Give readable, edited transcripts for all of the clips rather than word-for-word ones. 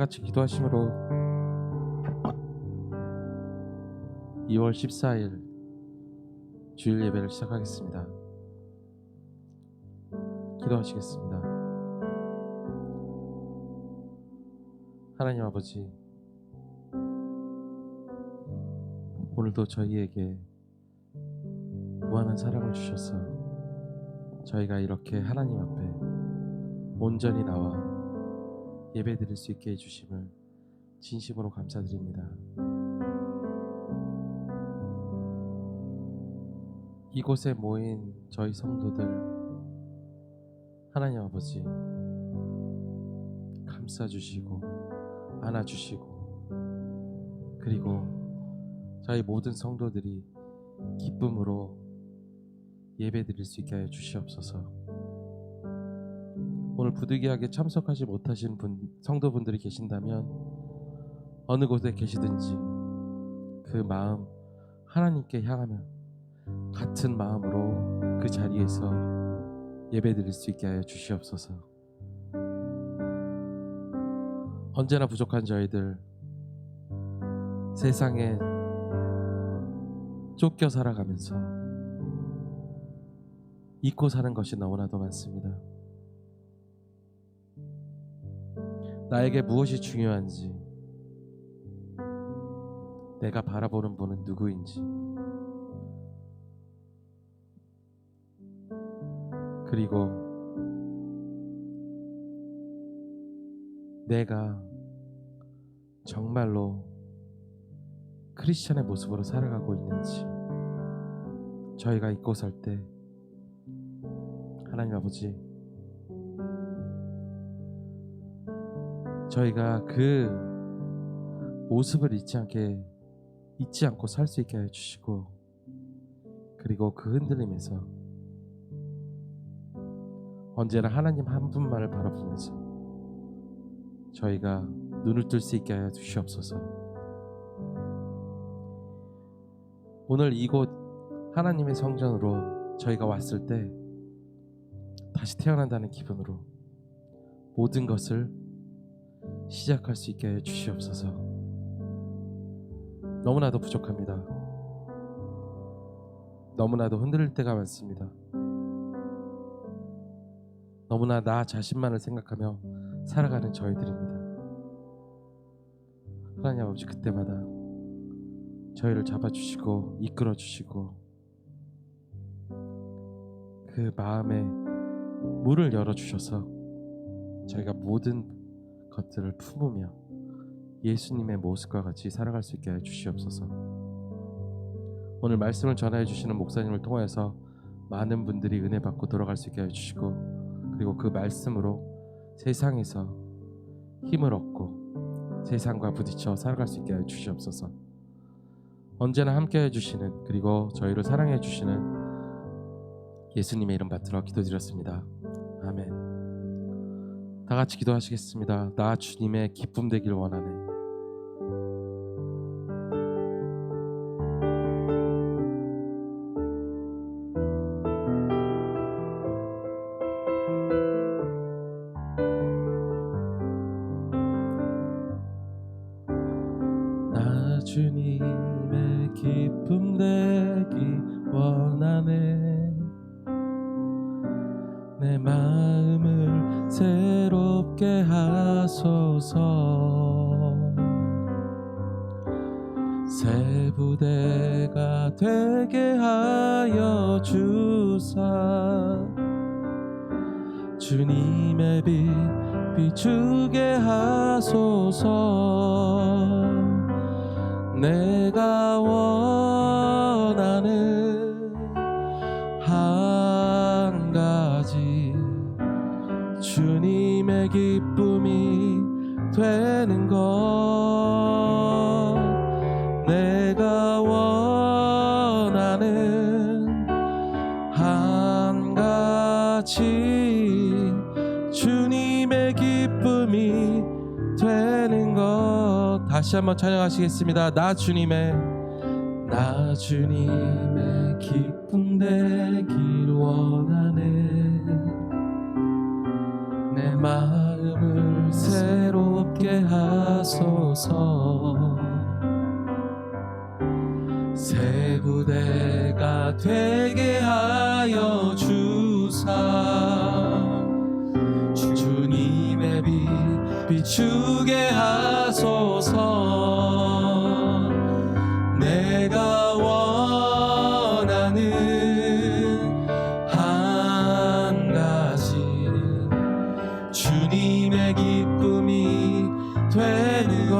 같이 기도하심으로 2월 14일 주일 예배를 시작하겠습니다. 기도하시겠습니다. 하나님 아버지, 오늘도 저희에게 무한한 사랑을 주셔서 저희가 이렇게 하나님 앞에 온전히 나와 예배드릴 수 있게 해주심을 진심으로 감사드립니다. 이곳에 모인 저희 성도들, 하나님 아버지 감싸주시고 안아주시고, 그리고 저희 모든 성도들이 기쁨으로 예배드릴 수 있게 하여 주시옵소서. 오늘 부득이하게 참석하지 못하신 성도분들이 계신다면 어느 곳에 계시든지 그 마음 하나님께 향하며 같은 마음으로 그 자리에서 예배드릴 수 있게 하여 주시옵소서. 언제나 부족한 저희들, 세상에 쫓겨 살아가면서 잊고 사는 것이 너무나도 많습니다. 나에게 무엇이 중요한지, 내가 바라보는 분은 누구인지, 그리고 내가 정말로 크리스천의 모습으로 살아가고 있는지 저희가 잊고 살 때 하나님 아버지, 저희가 그 모습을 잊지 않고 살 수 있게 해주시고, 그리고 그 흔들림에서 언제나 하나님 한 분만을 바라보면서 저희가 눈을 뜰 수 있게 하여 주시옵소서. 오늘 이곳 하나님의 성전으로 저희가 왔을 때 다시 태어난다는 기분으로 모든 것을 시작할 수 있게 하여 주시옵소서. 너무나도 부족합니다. 너무나도 흔들릴 때가 많습니다. 너무나 나 자신만을 생각하며 살아가는 저희들입니다. 하나님 아버지, 그때마다 저희를 잡아주시고 이끌어주시고 그 마음에 문을 열어주셔서 저희가 모든 것들을 품으며 예수님의 모습과 같이 살아갈 수 있게 해주시옵소서. 오늘 말씀을 전하여 주시는 목사님을 통해서 많은 분들이 은혜 받고 돌아갈 수 있게 해주시고, 그리고 그 말씀으로 세상에서 힘을 얻고 세상과 부딪혀 살아갈 수 있게 해주시옵소서. 언제나 함께 해주시는, 그리고 저희를 사랑해 주시는 예수님의 이름 받들어 기도드렸습니다. 아멘. 다 같이 기도하시겠습니다. 나 주님의 기쁨 되길 원하네. 나 주님의 기쁨 되길 원하네. 내 마음을 새롭게 하소서. 새 부대가 되게 하여 주사 주님의 빛 비추게 하소서. 내가 원하는 한 가지, 주님의 기쁨이 되는 것. 내가 원하는 한 가지, 주님의 기쁨이 되는 것. 다시 한번 찬양하시겠습니다. 나 주님의 기쁨 되길 원하네. 내 마음을 새롭게 하소서. 하소서. 새 부대가 되게 하여 주사 주님의 빛 비추게 하소서. 내가 원하는 한 가지 주님의 기쁨이 되는 것.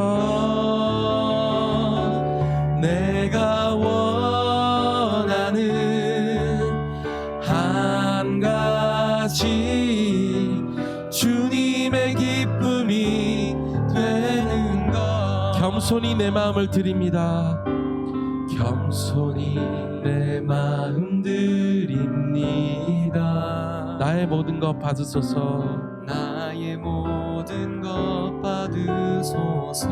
내가 원하는 한 가지 주님의 기쁨이 되는 것. 겸손히 내 마음을 드립니다. 겸손히 내 마음 드립니다. 나의 모든 것 받으소서. 나의 모든 것 받으소서.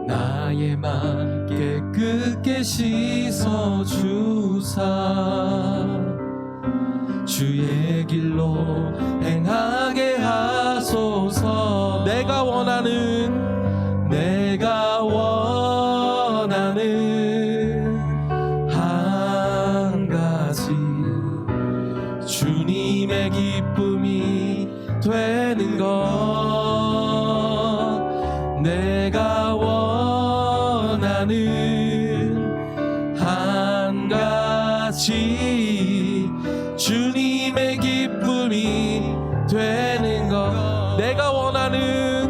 나의 맘 깨끗게 씻어주사 주의 길로 행하게 하소서. 내가 원하는 한 가지 주님의 기쁨이 되는 것. 내가 원하는 한 가지 주님의 기쁨이 되는 것. 내가 원하는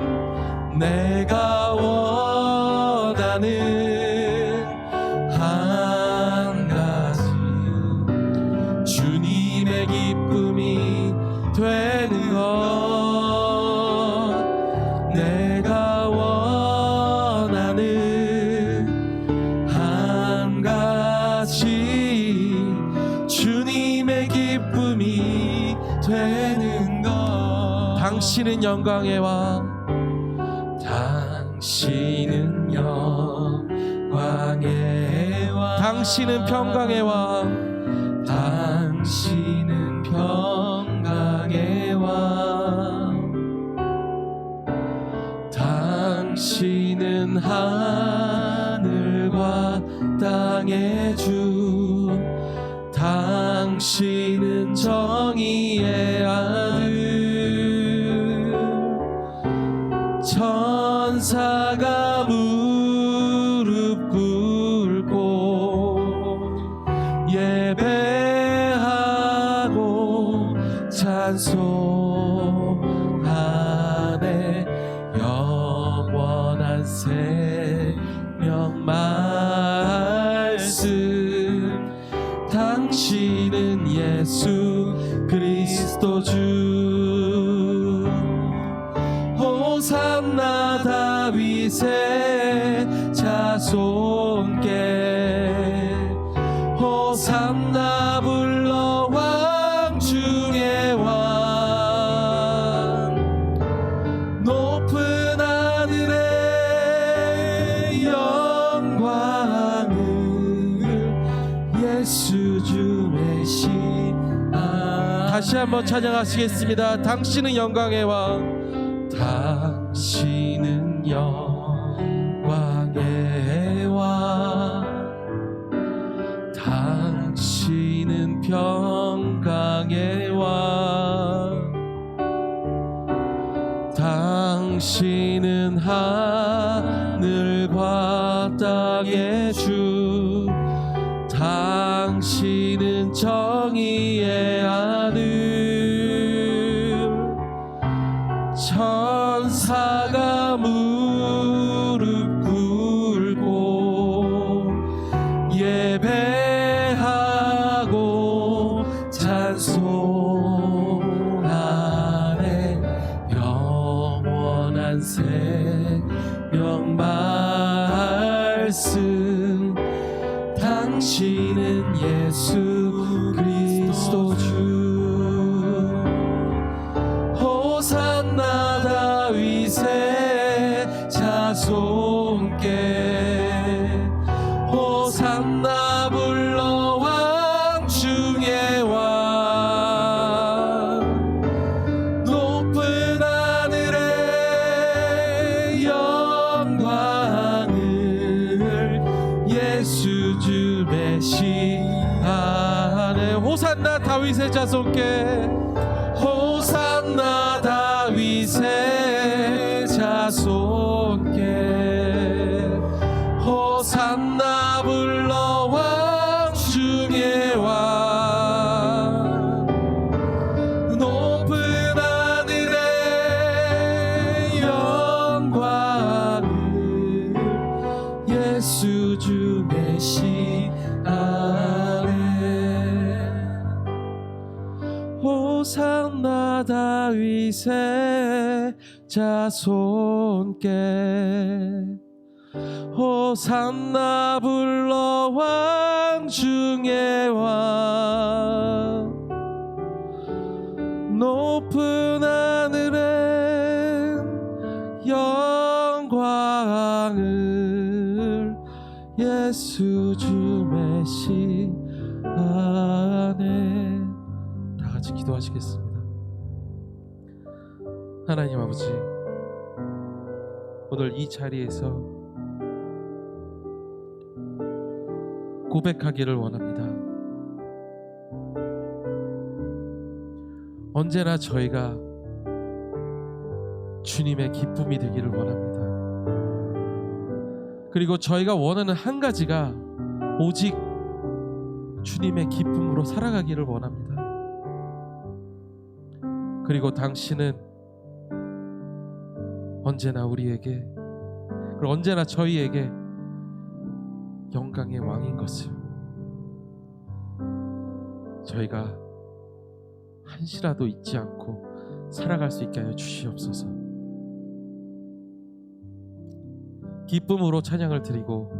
한 가지 주님의 기쁨이 되는 것. 내가 원하는 한 가지 주님의 기쁨이 되는 것. 당신은 영광의 왕. 당신은 영광의 왕. 당신은 평강의 왕. 당신은 평강의 왕. 당신은 하늘과 땅의 주. 당신은 정의의 아들. 천사가 무릎 꿇고 예배하고 찬송하네. 영원한 생명 말씀. 당신은 예수 그리스도 주. 호산나 다윗의 자손께. 호산나 불러 왕 중의 왕. 높은 하늘의 영광을 예수 주의 신. 다시 한번 찬양하시겠습니다. 당신은 영광의 왕. 당신은 영광의 왕. 당신은 평강의 왕. 당신은 하늘과 땅의 주. 당신은 정의의 아들. 천사가 무릎 꿇고 예배하고 찬송하네. 영원한 생명 말씀. 당신은 예수 그리스도 주. 호산나 다윗의 자손께. 호산나 불러 왕 중의 왕. 높은 하늘의 시안에 호산나 다윗의 자손께 호산나 다윗의 자손께 호산나 불러 왕 중의 왕 높은 하늘의 영광을 예수 주 메시아네 호산나 다윗의 자손께 호산나 불러 왕 중의 왕 높은 하늘엔 영광을 예수 주 메시아네. 다 같이 기도하시겠습니다. 하나님 아버지, 오늘 이 자리에서 고백하기를 원합니다. 언제나 저희가 주님의 기쁨이 되기를 원합니다. 그리고 저희가 원하는 한 가지가 오직 주님의 기쁨으로 살아가기를 원합니다. 그리고 당신은 언제나 우리에게, 그리고 언제나 저희에게 영광의 왕인 것을 저희가 한시라도 잊지 않고 살아갈 수 있게 하여 주시옵소서. 기쁨으로 찬양을 드리고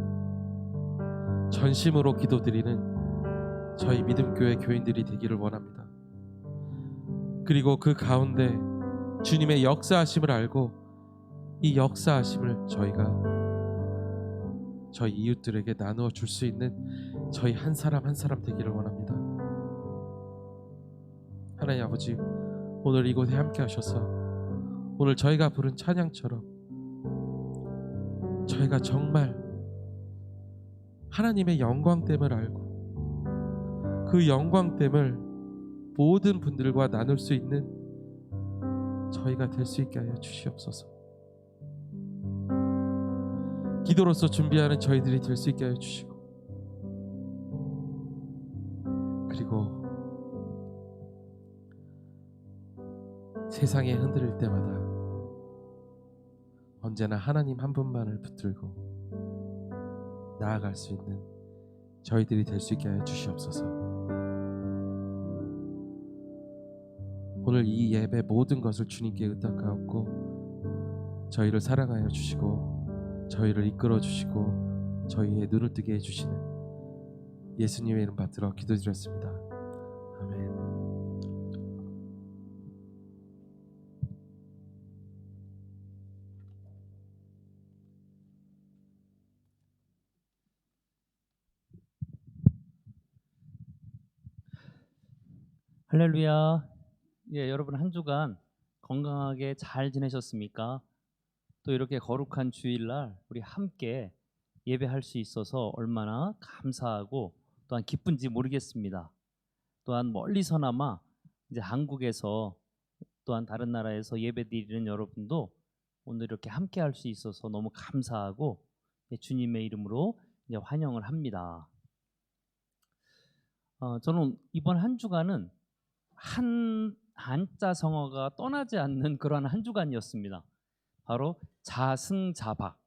전심으로 기도드리는 저희 믿음교회 교인들이 되기를 원합니다. 그리고 그 가운데 주님의 역사하심을 알고 이 역사하심을 저희가 저희 이웃들에게 나누어 줄 수 있는 저희 한 사람 한 사람 되기를 원합니다. 하나님 아버지, 오늘 이곳에 함께 하셔서 오늘 저희가 부른 찬양처럼 저희가 정말 하나님의 영광됨을 알고 그 영광됨을 모든 분들과 나눌 수 있는 저희가 될 수 있게 하여 주시옵소서. 기도로서 준비하는 저희들이 될 수 있게 하여 주시고, 그리고 세상에 흔들릴 때마다 언제나 하나님 한 분만을 붙들고 나아갈 수 있는 저희들이 될 수 있게 하여 주시옵소서. 오늘 이 예배 모든 것을 주님께 의탁하옵고 저희를 사랑하여 주시고 저희를 이끌어 주시고 저희의 눈을 뜨게 해주시는 예수님의 이름 받들어 기도드렸습니다. 아멘. 할렐루야. 여러분 한 주간 건강하게 잘 지내셨습니까? 또 이렇게 거룩한 주일날 우리 함께 예배할 수 있어서 얼마나 감사하고 또한 기쁜지 모르겠습니다. 또한 멀리서나마 이제 한국에서 또한 다른 나라에서 예배드리는 여러분도 오늘 이렇게 함께 할 수 있어서 너무 감사하고 주님의 이름으로 이제 환영을 합니다. 저는 이번 한 주간은 한자 성어가 떠나지 않는 그러한 한 주간이었습니다. 바로 자승자박.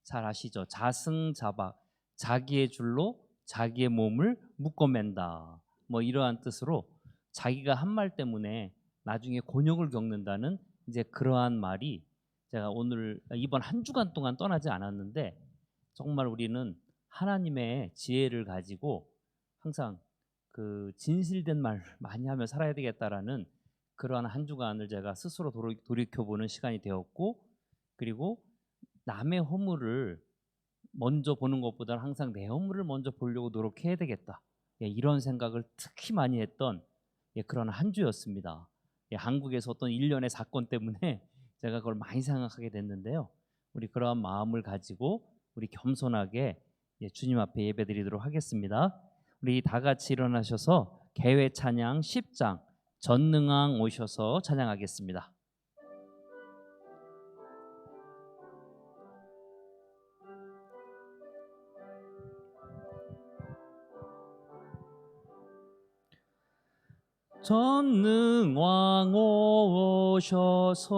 잘 아시죠? 자승자박. 자기의 줄로 자기의 몸을 묶어맨다. 뭐 이러한 뜻으로 자기가 한 말 때문에 나중에 곤욕을 겪는다는 이제 그러한 말이 제가 오늘 이번 한 주간 동안 떠나지 않았는데, 정말 우리는 하나님의 지혜를 가지고 항상 그 진실된 말 많이 하며 살아야 되겠다라는 그러한 한 주간을 제가 스스로 돌이켜보는 시간이 되었고, 그리고 남의 허물을 먼저 보는 것보다는 항상 내 허물을 먼저 보려고 노력해야 되겠다, 이런 생각을 특히 많이 했던 그런 한 주였습니다. 한국에서 어떤 일련의 사건 때문에 제가 그걸 많이 생각하게 됐는데요. 우리 그러한 마음을 가지고 우리 겸손하게 주님 앞에 예배드리도록 하겠습니다. 우리 다 같이 일어나셔서 개회 찬양 10장 전능왕 오셔서 찬양하겠습니다. 전능왕 오셔서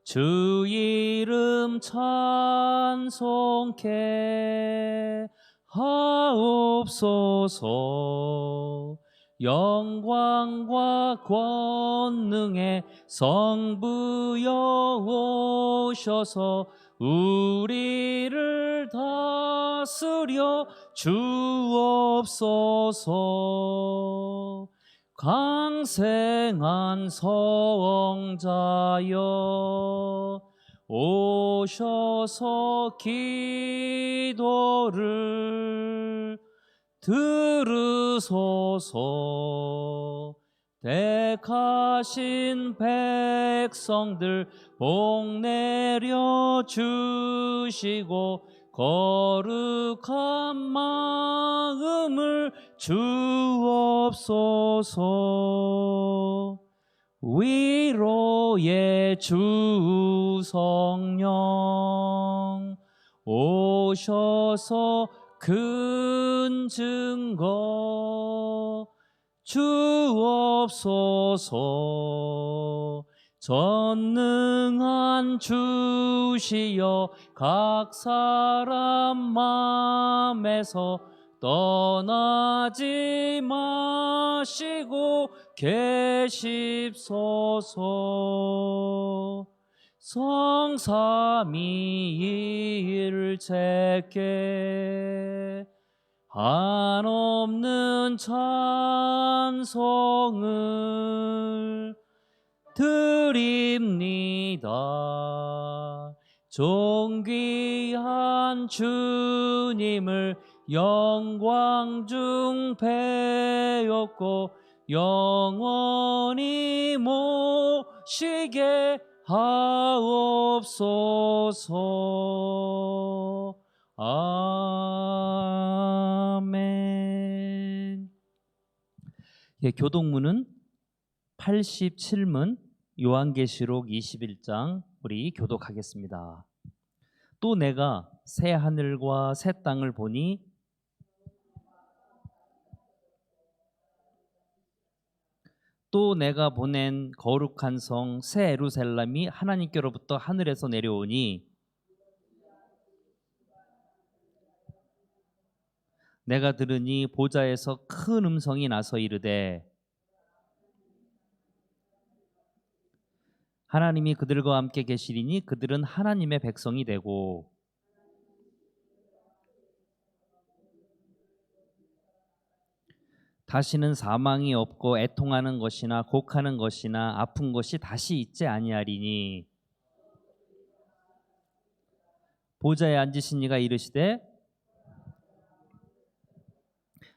주 이름 찬송케 하옵소서. 영광과 권능의 성부여 오셔서 우리를 다스려 주옵소서. 강생한 성자여 오셔서 기도를 들으소서. 택하신 백성들 복 내려 주시고 거룩한 마음을 주옵소서. 위로의 주 성령 오셔서 큰 증거 주옵소서. 전능한 주시여 각 사람 맘에서 떠나지 마시고 계십소서. 성삼위일체께 한없는 찬송을 드립니다. 존귀한 주님을 영광 중 배웠고 영원히 모시게 하옵소서. 아멘. 교독문은 87문 요한계시록 21장 우리 교독하겠습니다. 또 내가 새 하늘과 새 땅을 보니 또 내가 보낸 거룩한 성 새 예루살렘이 하나님께로부터 하늘에서 내려오니 내가 들으니 보좌에서 큰 음성이 나서 이르되 하나님이 그들과 함께 계시리니 그들은 하나님의 백성이 되고 다시는 사망이 없고 애통하는 것이나 곡하는 것이나 아픈 것이 다시 있지 아니하리니 보좌에 앉으신 이가 이르시되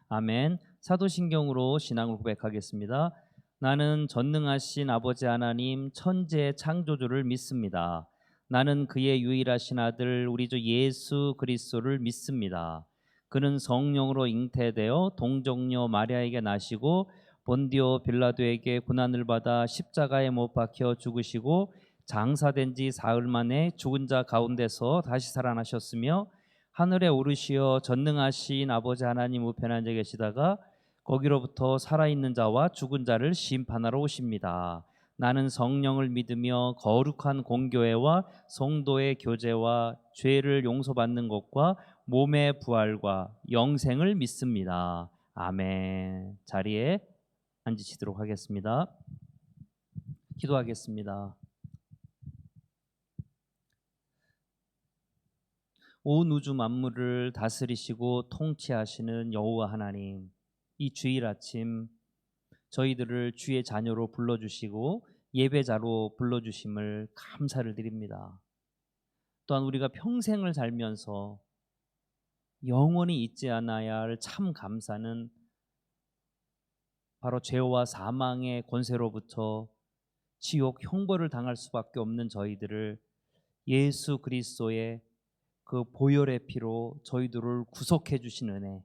아멘. 사도신경으로 신앙을 고백하겠습니다. 나는 전능하신 아버지 하나님 천지의 창조주를 믿습니다. 나는 그의 유일하신 아들 우리 주 예수 그리스도를 믿습니다. 그는 성령으로 잉태되어 동정녀 마리아에게 나시고 본디오 빌라도에게 고난을 받아 십자가에 못 박혀 죽으시고 장사된 지 사흘 만에 죽은 자 가운데서 다시 살아나셨으며 하늘에 오르시어 전능하신 아버지 하나님 우편에 앉아 계시다가 거기로부터 살아있는 자와 죽은 자를 심판하러 오십니다. 나는 성령을 믿으며 거룩한 공교회와 성도의 교제와 죄를 용서받는 것과 몸의 부활과 영생을 믿습니다. 아멘. 자리에 앉으시도록 하겠습니다. 기도하겠습니다. 온 우주 만물을 다스리시고 통치하시는 여호와 하나님, 이 주일 아침 저희들을 주의 자녀로 불러주시고 예배자로 불러주심을 감사를 드립니다. 또한 우리가 평생을 살면서 영원히 잊지 않아야 할 참 감사는 바로 죄와 사망의 권세로부터 지옥 형벌을 당할 수밖에 없는 저희들을 예수 그리스도의 그 보혈의 피로 저희들을 구속해 주신 은혜,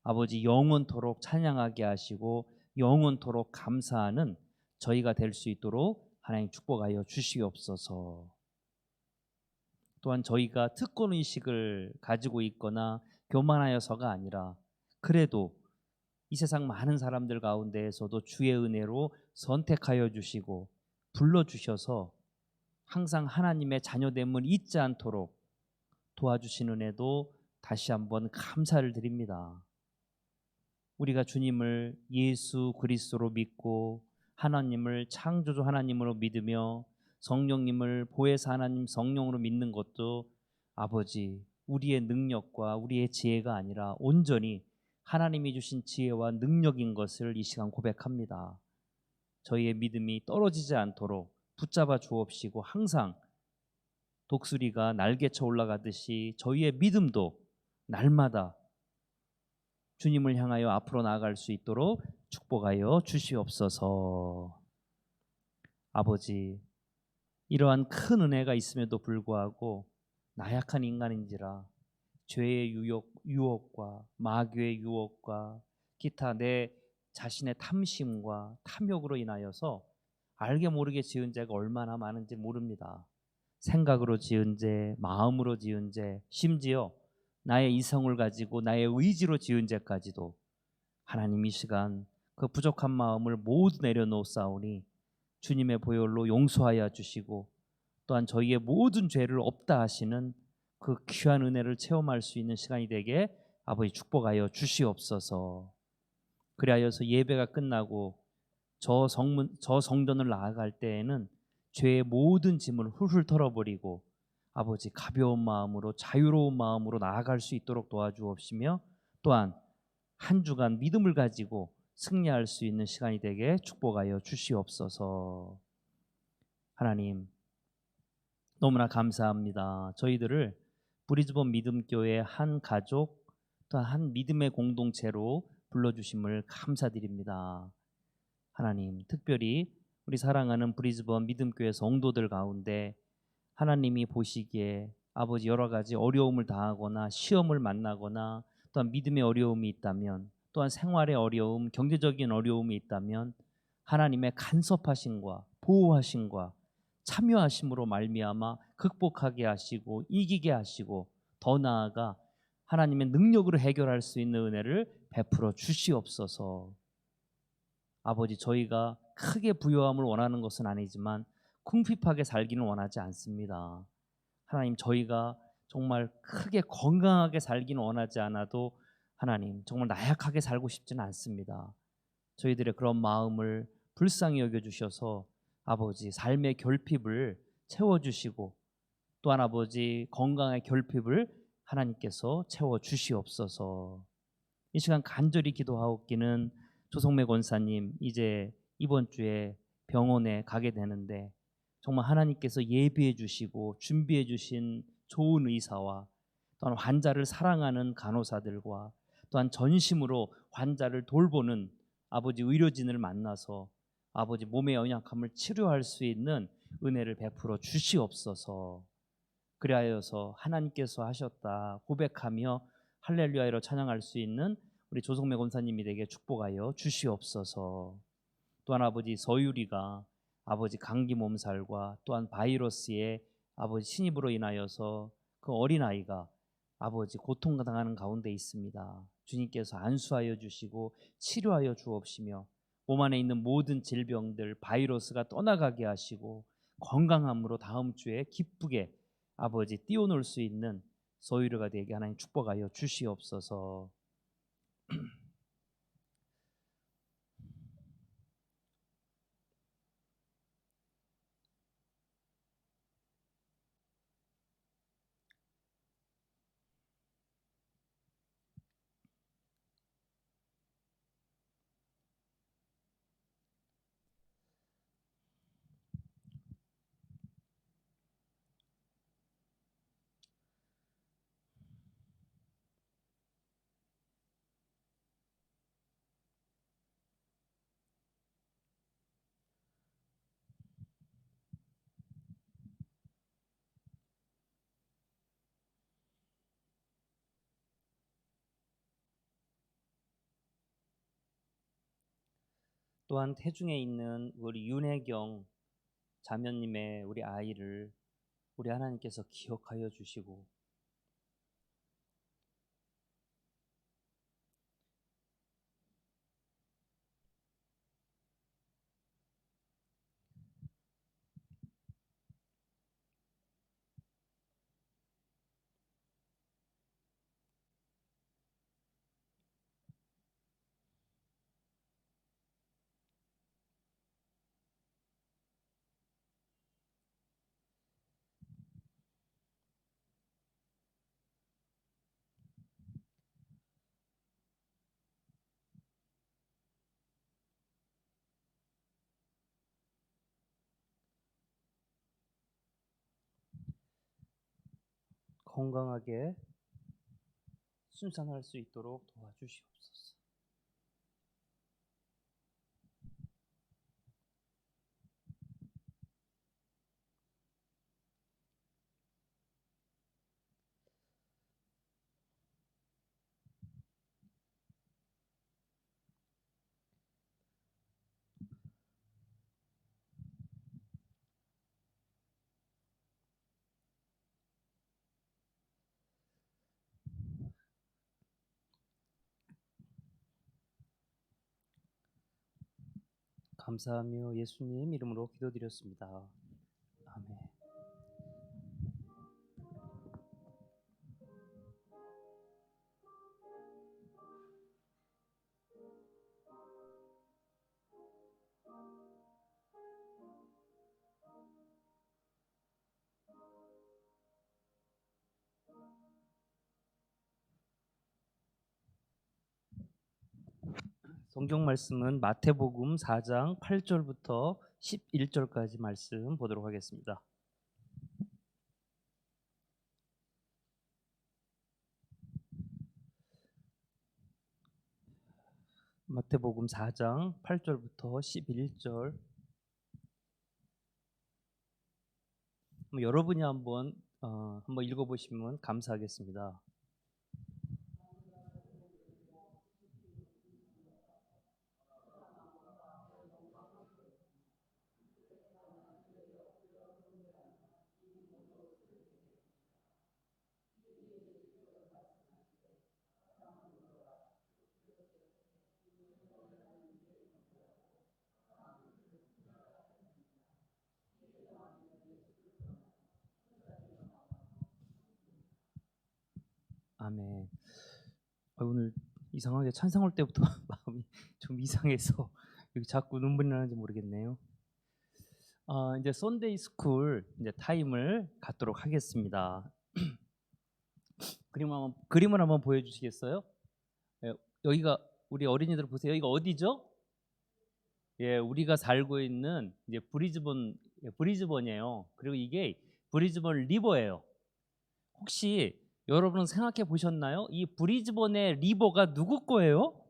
아버지 영원토록 찬양하게 하시고 영원토록 감사하는 저희가 될 수 있도록 하나님 축복하여 주시옵소서. 또한 저희가 특권의식을 가지고 있거나 교만하여서가 아니라 그래도 이 세상 많은 사람들 가운데에서도 주의 은혜로 선택하여 주시고 불러주셔서 항상 하나님의 자녀됨을 잊지 않도록 도와주신 은혜도 다시 한번 감사를 드립니다. 우리가 주님을 예수 그리스도로 믿고 하나님을 창조주 하나님으로 믿으며 성령님을 보혜사 하나님 성령으로 믿는 것도 아버지 우리의 능력과 우리의 지혜가 아니라 온전히 하나님이 주신 지혜와 능력인 것을 이 시간 고백합니다. 저희의 믿음이 떨어지지 않도록 붙잡아 주옵시고 항상 독수리가 날개쳐 올라가듯이 저희의 믿음도 날마다 주님을 향하여 앞으로 나아갈 수 있도록 축복하여 주시옵소서. 아버지, 이러한 큰 은혜가 있음에도 불구하고 나약한 인간인지라 죄의 유혹과 마귀의 유혹과 기타 내 자신의 탐심과 탐욕으로 인하여서 알게 모르게 지은 죄가 얼마나 많은지 모릅니다. 생각으로 지은 죄, 마음으로 지은 죄, 심지어 나의 이성을 가지고 나의 의지로 지은 죄까지도 하나님 이 시간 그 부족한 마음을 모두 내려놓사오니 주님의 보혈로 용서하여 주시고 또한 저희의 모든 죄를 없다 하시는 그 귀한 은혜를 체험할 수 있는 시간이 되게 아버지 축복하여 주시옵소서. 그리하여서 예배가 끝나고 저 성전을 나아갈 때에는 죄의 모든 짐을 훌훌 털어버리고 아버지 가벼운 마음으로 자유로운 마음으로 나아갈 수 있도록 도와주옵시며 또한 한 주간 믿음을 가지고 승리할 수 있는 시간이 되게 축복하여 주시옵소서. 하나님 너무나 감사합니다. 저희들을 브리즈번 믿음교회 한 가족 또한 한 믿음의 공동체로 불러주심을 감사드립니다. 하나님 특별히 우리 사랑하는 브리즈번 믿음교회 성도들 가운데 하나님이 보시기에 아버지 여러 가지 어려움을 당하거나 시험을 만나거나 또한 믿음의 어려움이 있다면 또한 생활의 어려움, 경제적인 어려움이 있다면 하나님의 간섭하심과 보호하심과 참여하심으로 말미암아 극복하게 하시고 이기게 하시고 더 나아가 하나님의 능력으로 해결할 수 있는 은혜를 베풀어 주시옵소서. 아버지 저희가 크게 부유함을 원하는 것은 아니지만 궁핍하게 살기는 원하지 않습니다. 하나님 저희가 정말 크게 건강하게 살기는 원하지 않아도 하나님 정말 나약하게 살고 싶지는 않습니다. 저희들의 그런 마음을 불쌍히 여겨주셔서 아버지 삶의 결핍을 채워주시고 또한 아버지 건강의 결핍을 하나님께서 채워주시옵소서. 이 시간 간절히 기도하옵기는 조성매 권사님 이제 이번 주에 병원에 가게 되는데 정말 하나님께서 예비해 주시고 준비해 주신 좋은 의사와 또한 환자를 사랑하는 간호사들과 또한 전심으로 환자를 돌보는 아버지 의료진을 만나서 아버지 몸의 연약함을 치료할 수 있는 은혜를 베풀어 주시옵소서. 그리하여서 하나님께서 하셨다 고백하며 할렐루야로 찬양할 수 있는 우리 조성매 권사님이 되게 축복하여 주시옵소서. 또한 아버지 서유리가 아버지 감기 몸살과 또한 바이러스의 아버지 침입으로 인하여서 그 어린아이가 아버지 고통당하는 가운데 있습니다. 주님께서 안수하여 주시고 치료하여 주옵시며 몸 안에 있는 모든 질병들 바이러스가 떠나가게 하시고 건강함으로 다음 주에 기쁘게 아버지 뛰어놀 수 있는 서유리가 되게 하나님 축복하여 주시옵소서. 또한 태중에 있는 우리 윤혜경 자매님의 우리 아이를 우리 하나님께서 기억하여 주시고 건강하게 순산할 수 있도록 도와주시옵소서. 감사하며 예수님 이름으로 기도드렸습니다. 아멘. 성경 말씀은 마태복음 4장 8절부터 11절까지 말씀 보도록 하겠습니다. 마태복음 4장 8절부터 11절. 여러분이 한번 읽어보시면 감사하겠습니다. 아멘. 오늘 이상하게 찬양 올 때부터 마음이 좀 이상해서 여기 자꾸 눈물이 나는지 모르겠네요. 이제 썬데이 스쿨 이제 타임을 갖도록 하겠습니다. 그림을 한번 보여주시겠어요? 예, 여기가 우리 어린이들 보세요. 여기가 어디죠? 예, 우리가 살고 있는 이제 브리즈번이에요. 그리고 이게 브리즈번 리버예요. 혹시 여러분 생각해 보셨나요? 이 브리즈번의 리버가 누구 거예요?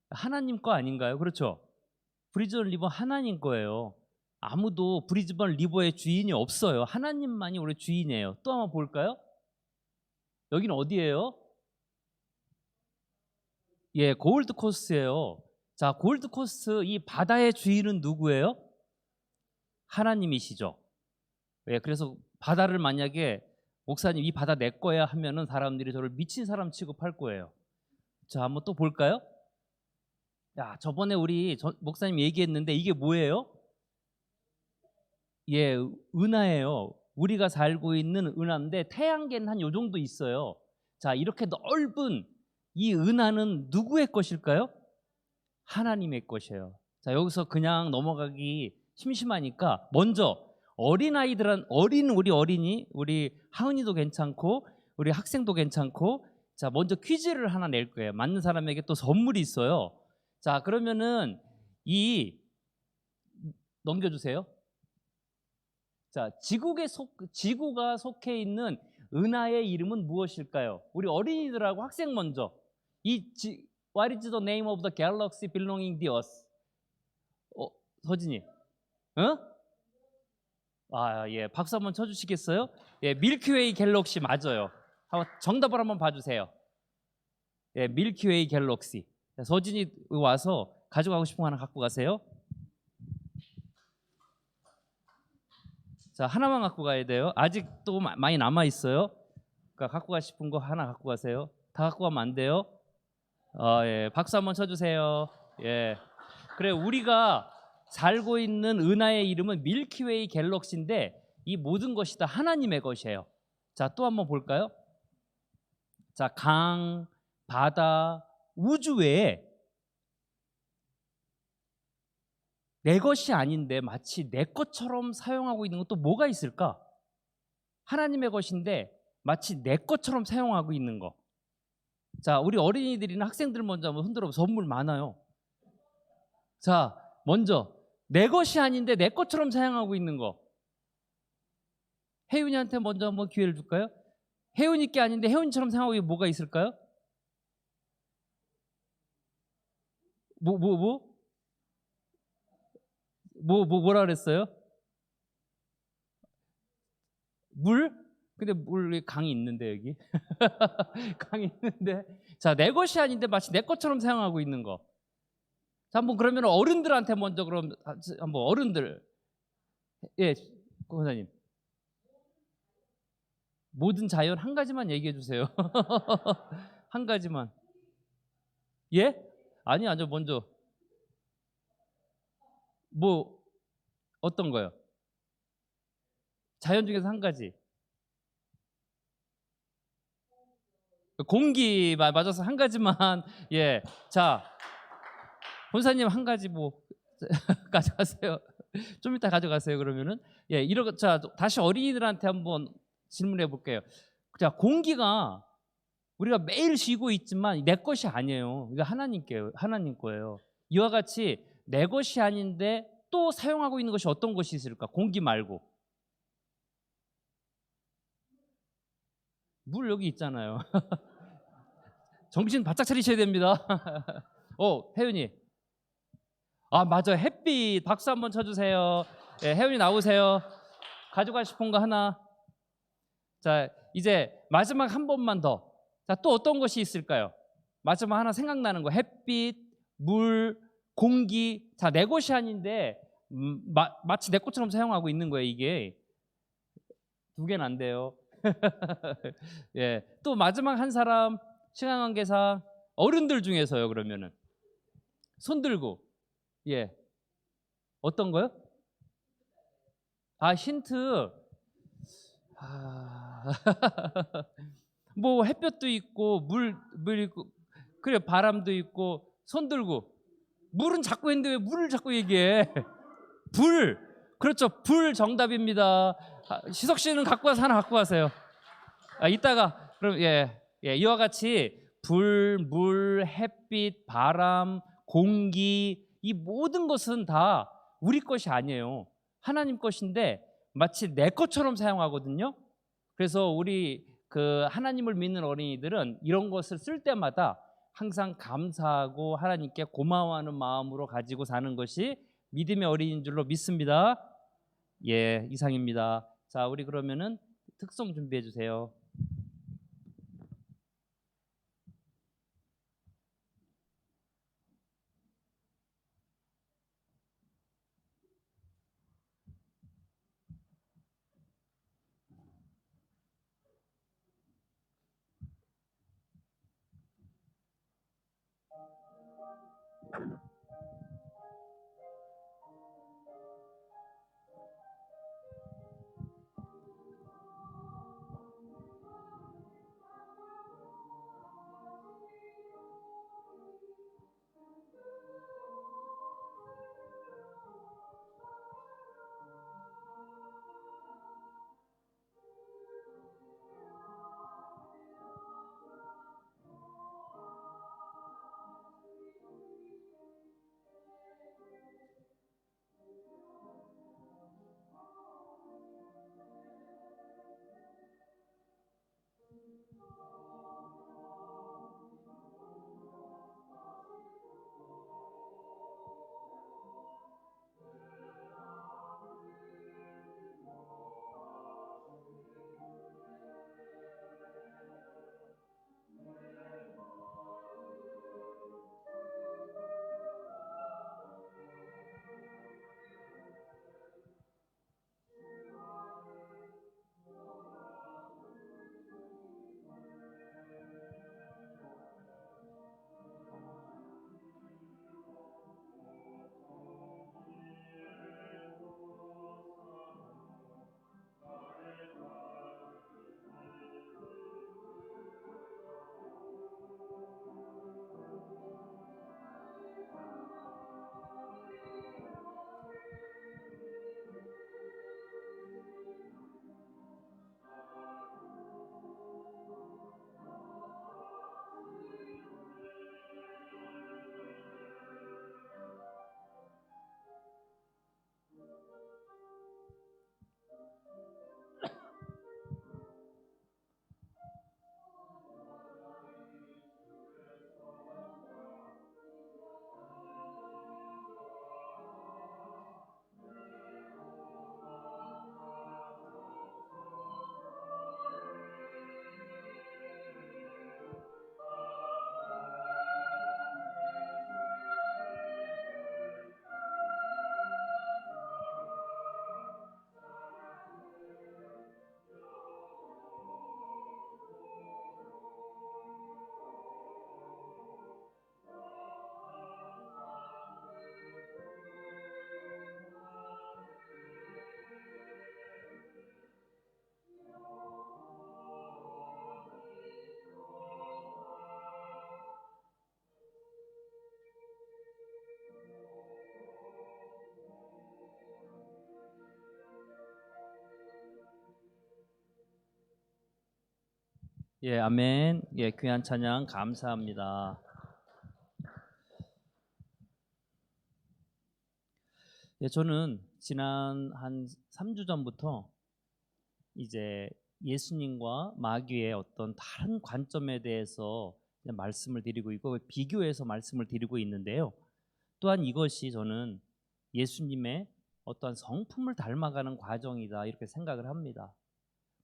하나님 거 아닌가요? 그렇죠? 브리즈번 리버 하나님 거예요. 아무도 브리즈번 리버의 주인이 없어요. 하나님만이 우리 주인이에요. 또 한번 볼까요? 여기는 어디예요? 예, 골드 코스트예요. 자, 골드 코스트 이 바다의 주인은 누구예요? 하나님이시죠. 예, 그래서 바다를 만약에 목사님 이 바다 내 거야 하면은 사람들이 저를 미친 사람 취급할 거예요. 자, 한번 또 볼까요? 야, 저번에 우리 목사님 얘기했는데 이게 뭐예요? 예, 은하예요. 우리가 살고 있는 은하인데 태양계는 한 요 정도 있어요. 자, 이렇게 넓은 이 은하는 누구의 것일까요? 하나님의 것이에요. 자, 여기서 그냥 넘어가기 심심하니까 먼저 우리 어린이, 우리 하은이도 괜찮고 우리 학생도 괜찮고, 자, 먼저 퀴즈를 하나 낼 거예요. 맞는 사람에게 또 선물이 있어요. 자, 그러면은 넘겨주세요. 자, 지구가 속해 있는 은하의 이름은 무엇일까요? 우리 어린이들하고 학생 먼저. What is the name of the galaxy belonging to us? 서진이, 어? 예, 박수 한번 쳐주시겠어요? 예, 밀키웨이 갤럭시 맞아요. 정답을 한번 봐주세요. 예, 밀키웨이 갤럭시. 서진이 와서 가져가고 싶은 거 하나 갖고 가세요. 자, 하나만 갖고 가야 돼요. 아직도 많이 남아 있어요. 그러니까 갖고 가고 싶은 거 하나 갖고 가세요. 다 갖고 가면 안 돼요. 예, 박수 한번 쳐주세요. 예, 그래, 우리가 살고 있는 은하의 이름은 밀키웨이 갤럭시인데 이 모든 것이 다 하나님의 것이에요. 자, 또 한번 볼까요? 자, 강, 바다, 우주 외에 내 것이 아닌데 마치 내 것처럼 사용하고 있는 것도 뭐가 있을까? 하나님의 것인데 마치 내 것처럼 사용하고 있는 거. 자, 우리 어린이들이나 학생들 먼저 한번 흔들어. 선물 많아요. 자, 먼저 내 것이 아닌데 내 것처럼 사용하고 있는 거. 혜윤이한테 먼저 한번 기회를 줄까요? 혜윤이 게 아닌데 혜윤이처럼 사용하고 있는 뭐가 있을까요? 뭐라 그랬어요? 물? 근데 물 강이 있는데 여기 강이 있는데, 자, 내 것이 아닌데 마치 내 것처럼 사용하고 있는 거. 자, 한번 그러면 어른들한테 먼저 그럼 한번 어른들, 예, 권사님, 모든 자연 한 가지만 얘기해 주세요. 한 가지만. 예? 아니, 아니요, 먼저 뭐 어떤 거요? 자연 중에서 한 가지. 공기 맞아서 한 가지만. 예, 자, 본사님 한 가지 뭐 가져가세요. 좀 이따 가져가세요. 그러면은, 예, 이러. 자, 다시 어린이들한테 한번 질문해 볼게요. 자, 공기가 우리가 매일 쉬고 있지만 내 것이 아니에요. 이거 하나님 거예요. 이와 같이 내 것이 아닌데 또 사용하고 있는 것이 어떤 것이 있을까? 공기 말고. 물 여기 있잖아요. 정신 바짝 차리셔야 됩니다. 혜윤이. 아, 맞아. 햇빛. 박수 한번 쳐주세요. 예, 혜윤이 나오세요. 가져가고 싶은 거 하나. 자, 이제 마지막 한 번만 더. 자, 또 어떤 것이 있을까요? 마지막 하나 생각나는 거. 햇빛, 물, 공기. 자, 내 것이 아닌데 마치 내 것처럼 사용하고 있는 거예요. 이게 두 개는 안 돼요. 예, 또 마지막 한 사람, 시간 관계상 어른들 중에서요. 그러면은 손 들고. 예, 어떤 거요? 아, 힌트. 아, 뭐 햇볕도 있고 물 있고, 그래, 바람도 있고. 손 들고. 물은 자꾸 했는데 왜 물을 자꾸 얘기해? 불. 그렇죠. 불 정답입니다. 아, 시석 씨는 갖고 와서 하나 갖고 가세요. 아, 이따가 그럼, 예, 예, 이와 같이 불, 물, 햇빛, 바람, 공기, 이 모든 것은 다 우리 것이 아니에요. 하나님 것인데 마치 내 것처럼 사용하거든요. 그래서 우리 그 하나님을 믿는 어린이들은 이런 것을 쓸 때마다 항상 감사하고 하나님께 고마워하는 마음으로 가지고 사는 것이 믿음의 어린이인 줄로 믿습니다. 예, 이상입니다. 자, 우리 그러면은 특송 준비해 주세요. 예, 아멘. 예, 귀한 찬양 감사합니다. 예, 저는 지난 한 3주 전부터 이제 예수님과 마귀의 어떤 다른 관점에 대해서 이제 말씀을 드리고 있고 비교해서 말씀을 드리고 있는데요. 또한 이것이 저는 예수님의 어떠한 성품을 닮아가는 과정이다 이렇게 생각을 합니다.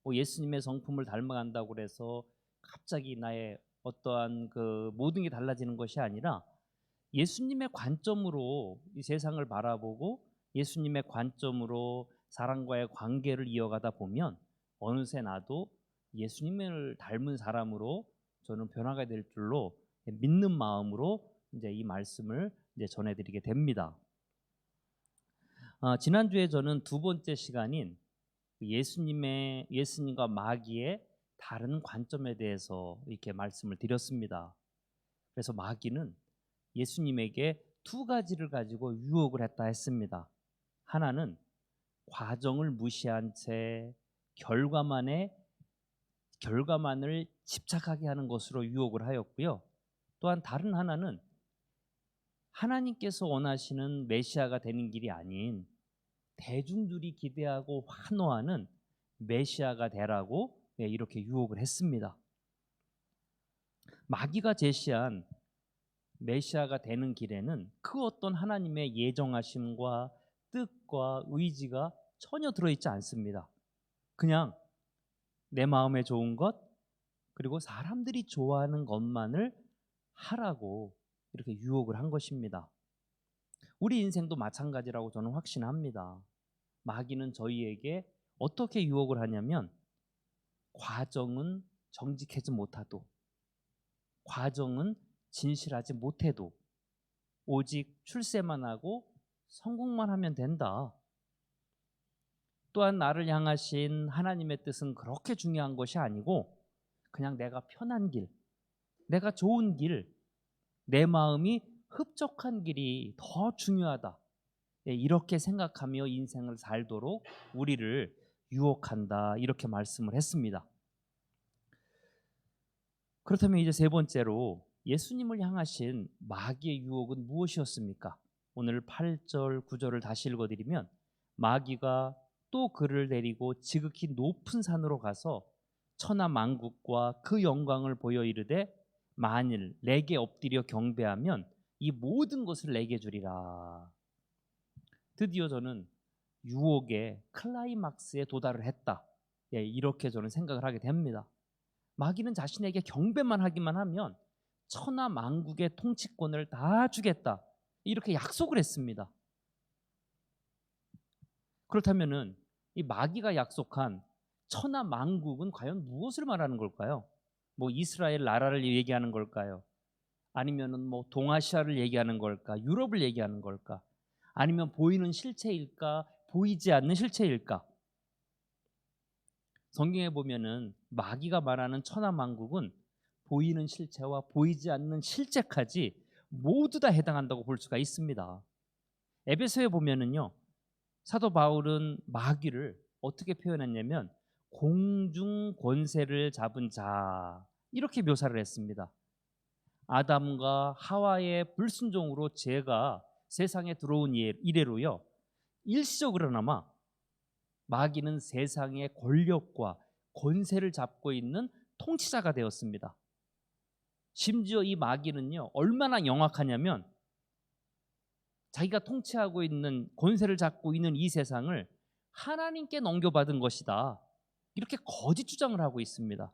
뭐 예수님의 성품을 닮아간다고 그래서 갑자기 나의 어떠한 그 모든 게 달라지는 것이 아니라 예수님의 관점으로 이 세상을 바라보고 예수님의 관점으로 사람과의 관계를 이어가다 보면 어느새 나도 예수님을 닮은 사람으로 저는 변화가 될 줄로 믿는 마음으로 이제 이 말씀을 이제 전해드리게 됩니다. 지난주에 저는 두 번째 시간인 예수님과 마귀의 다른 관점에 대해서 이렇게 말씀을 드렸습니다. 그래서 마귀는 예수님에게 두 가지를 가지고 유혹을 했다 했습니다. 하나는 과정을 무시한 채 결과만을 집착하게 하는 것으로 유혹을 하였고요. 또한 다른 하나는 하나님께서 원하시는 메시아가 되는 길이 아닌 대중들이 기대하고 환호하는 메시아가 되라고 이렇게 유혹을 했습니다. 마귀가 제시한 메시아가 되는 길에는 그 어떤 하나님의 예정하심과 뜻과 의지가 전혀 들어있지 않습니다. 그냥 내 마음에 좋은 것 그리고 사람들이 좋아하는 것만을 하라고 이렇게 유혹을 한 것입니다. 우리 인생도 마찬가지라고 저는 확신합니다. 마귀는 저희에게 어떻게 유혹을 하냐면 과정은 정직하지 못하도 과정은 진실하지 못해도 오직 출세만 하고 성공만 하면 된다. 또한 나를 향하신 하나님의 뜻은 그렇게 중요한 것이 아니고 그냥 내가 편한 길, 내가 좋은 길, 내 마음이 흡족한 길이 더 중요하다. 이렇게 생각하며 인생을 살도록 우리를 유혹한다. 이렇게 말씀을 했습니다. 그렇다면 이제 세 번째로 예수님을 향하신 마귀의 유혹은 무엇이었습니까? 오늘 8절, 9절을 다시 읽어드리면 마귀가 또 그를 데리고 지극히 높은 산으로 가서 천하 만국과 그 영광을 보여 이르되 만일 내게 엎드려 경배하면 이 모든 것을 내게 주리라. 드디어 저는 유혹의 클라이막스에 도달을 했다. 이렇게 저는 생각을 하게 됩니다. 마귀는 자신에게 경배만 하기만 하면 천하 만국의 통치권을 다 주겠다. 이렇게 약속을 했습니다. 그렇다면은 이 마귀가 약속한 천하 만국은 과연 무엇을 말하는 걸까요? 뭐 이스라엘 나라를 얘기하는 걸까요? 아니면은 뭐 동아시아를 얘기하는 걸까? 유럽을 얘기하는 걸까? 아니면 보이는 실체일까? 보이지 않는 실체일까? 성경에 보면은 마귀가 말하는 천하 만국은 보이는 실체와 보이지 않는 실체까지 모두 다 해당한다고 볼 수가 있습니다. 에베소에 보면은요. 사도 바울은 마귀를 어떻게 표현했냐면 공중 권세를 잡은 자 이렇게 묘사를 했습니다. 아담과 하와의 불순종으로 죄가 세상에 들어온 이래로요. 일시적으로나마 마귀는 세상의 권력과 권세를 잡고 있는 통치자가 되었습니다. 심지어 이 마귀는요. 얼마나 영악하냐면 자기가 통치하고 있는 권세를 잡고 있는 이 세상을 하나님께 넘겨받은 것이다. 이렇게 거짓 주장을 하고 있습니다.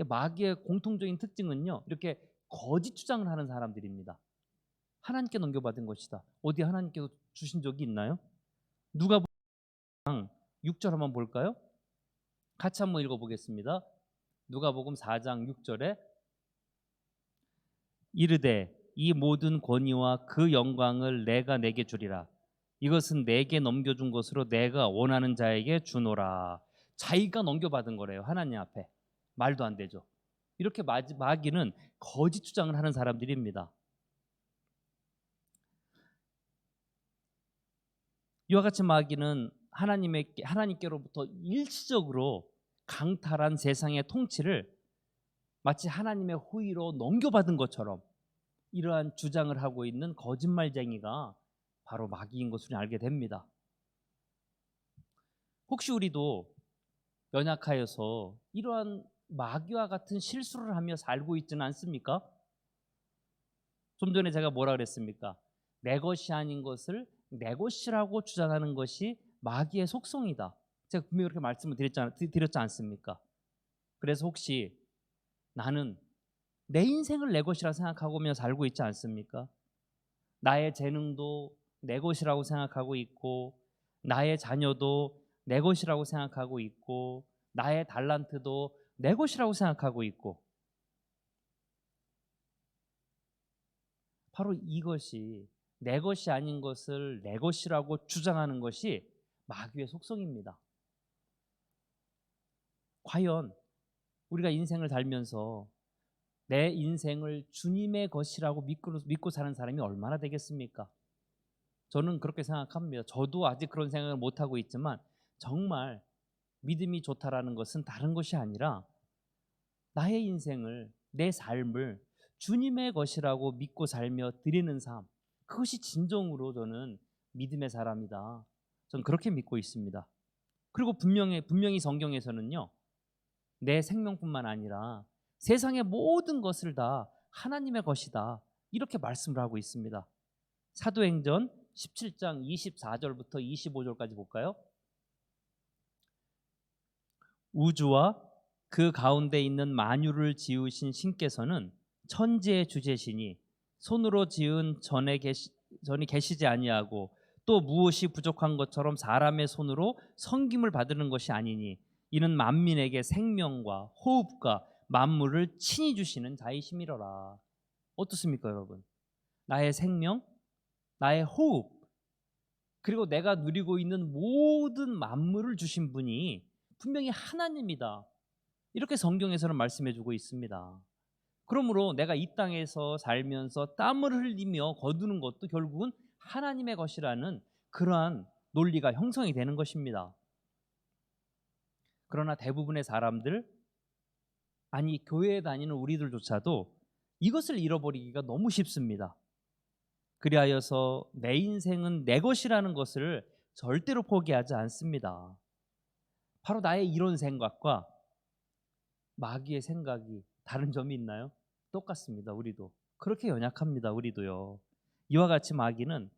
마귀의 공통적인 특징은요. 이렇게 거짓 주장을 하는 사람들입니다. 하나님께 넘겨받은 것이다. 어디 하나님께서 주신 적이 있나요? 누가복음 6절 한번 볼까요? 같이 한번 읽어보겠습니다. 누가복음 4장 6절에 이르되 이 모든 권위와 그 영광을 내가 내게 주리라. 이것은 내게 넘겨준 것으로 내가 원하는 자에게 주노라. 자기가 넘겨받은 거래요. 하나님 앞에. 말도 안 되죠. 이렇게 마귀는 거짓 주장을 하는 사람들입니다. 이와 같이 마귀는 하나님께로부터 일시적으로 강탈한 세상의 통치를 마치 하나님의 호의로 넘겨받은 것처럼 이러한 주장을 하고 있는 거짓말쟁이가 바로 마귀인 것을 알게 됩니다. 혹시 우리도 연약하여서 이러한 마귀와 같은 실수를 하며 살고 있지는 않습니까? 좀 전에 제가 뭐라 그랬습니까? 내 것이 아닌 것을 내 것이라고 주장하는 것이 마귀의 속성이다. 제가 분명히 그렇게 말씀을 드렸지 않습니까? 그래서 혹시 나는 내 인생을 내 것이라 생각하며 살고 있지 않습니까? 나의 재능도 내 것이라고 생각하고 있고, 나의 자녀도 내 것이라고 생각하고 있고, 나의 달란트도 내 것이라고 생각하고 있고, 바로 이것이 내 것이 아닌 것을 내 것이라고 주장하는 것이 마귀의 속성입니다. 과연 우리가 인생을 살면서 내 인생을 주님의 것이라고 믿고 사는 사람이 얼마나 되겠습니까? 저는 그렇게 생각합니다. 저도 아직 그런 생각을 못하고 있지만 정말 믿음이 좋다라는 것은 다른 것이 아니라 나의 인생을, 내 삶을 주님의 것이라고 믿고 살며 드리는 삶, 그것이 진정으로 저는 믿음의 사람이다. 저는 그렇게 믿고 있습니다. 그리고 분명히 성경에서는요, 내 생명뿐만 아니라 세상의 모든 것을 다 하나님의 것이다, 이렇게 말씀을 하고 있습니다. 사도행전 17장 24절부터 25절까지 볼까요? 우주와 그 가운데 있는 만유를 지으신 신께서는 천지의 주제시니 손으로 지은 전이 계시지 아니하고 또 무엇이 부족한 것처럼 사람의 손으로 섬김을 받는 것이 아니니 이는 만민에게 생명과 호흡과 만물을 친히 주시는 자이심이로라. 어떻습니까, 여러분? 나의 생명, 나의 호흡, 그리고 내가 누리고 있는 모든 만물을 주신 분이 분명히 하나님이다, 이렇게 성경에서는 말씀해 주고 있습니다. 그러므로 내가 이 땅에서 살면서 땀을 흘리며 거두는 것도 결국은 하나님의 것이라는 그러한 논리가 형성이 되는 것입니다. 그러나 대부분의 사람들, 아니 교회에 다니는 우리들조차도 이것을 잃어버리기가 너무 쉽습니다. 그리하여서 내 인생은 내 것이라는 것을 절대로 포기하지 않습니다. 바로 나의 이런 생각과 마귀의 생각이 다른 점이 있나요? 똑같습니다. 우리도 그렇게 연약합니다. 우리도요. 이와 같이 마귀는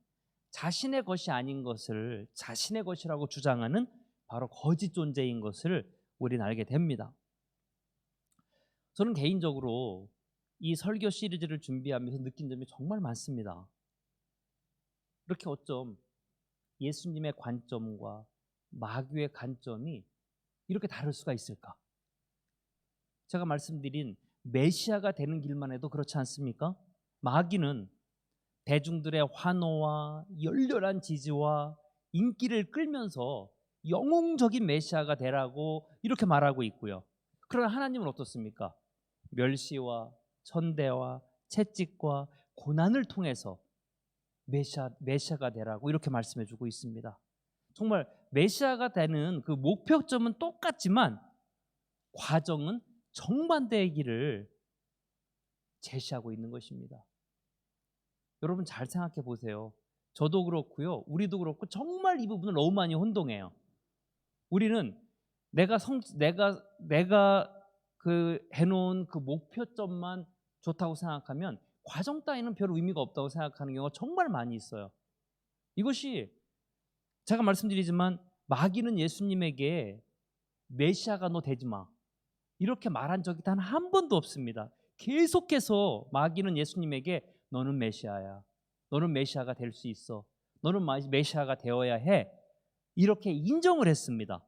자신의 것이 아닌 것을 자신의 것이라고 주장하는 바로 거짓 존재인 것을 우리는 알게 됩니다. 저는 개인적으로 이 설교 시리즈를 준비하면서 느낀 점이 정말 많습니다. 이렇게 어쩜 예수님의 관점과 마귀의 관점이 이렇게 다를 수가 있을까? 제가 말씀드린 메시아가 되는 길만 해도 그렇지 않습니까? 마귀는 대중들의 환호와 열렬한 지지와 인기를 끌면서 영웅적인 메시아가 되라고 이렇게 말하고 있고요. 그러나 하나님은 어떻습니까? 멸시와 천대와 채찍과 고난을 통해서 메시아가 되라고 이렇게 말씀해 주고 있습니다. 정말 메시아가 되는 그 목표점은 똑같지만 과정은 정반대의 길을 제시하고 있는 것입니다. 여러분 잘 생각해 보세요. 저도 그렇고요, 우리도 그렇고 정말 이 부분을 너무 많이 혼동해요. 우리는 내가 그 해놓은 그 목표점만 좋다고 생각하면 과정 따위는 별 의미가 없다고 생각하는 경우가 정말 많이 있어요. 이것이 제가 말씀드리지만 마귀는 예수님에게 메시아가 너 되지 마, 이렇게 말한 적이 단 한 번도 없습니다. 계속해서 마귀는 예수님에게 너는 메시아야, 너는 메시아가 될 수 있어, 너는 메시아가 되어야 해, 이렇게 인정을 했습니다.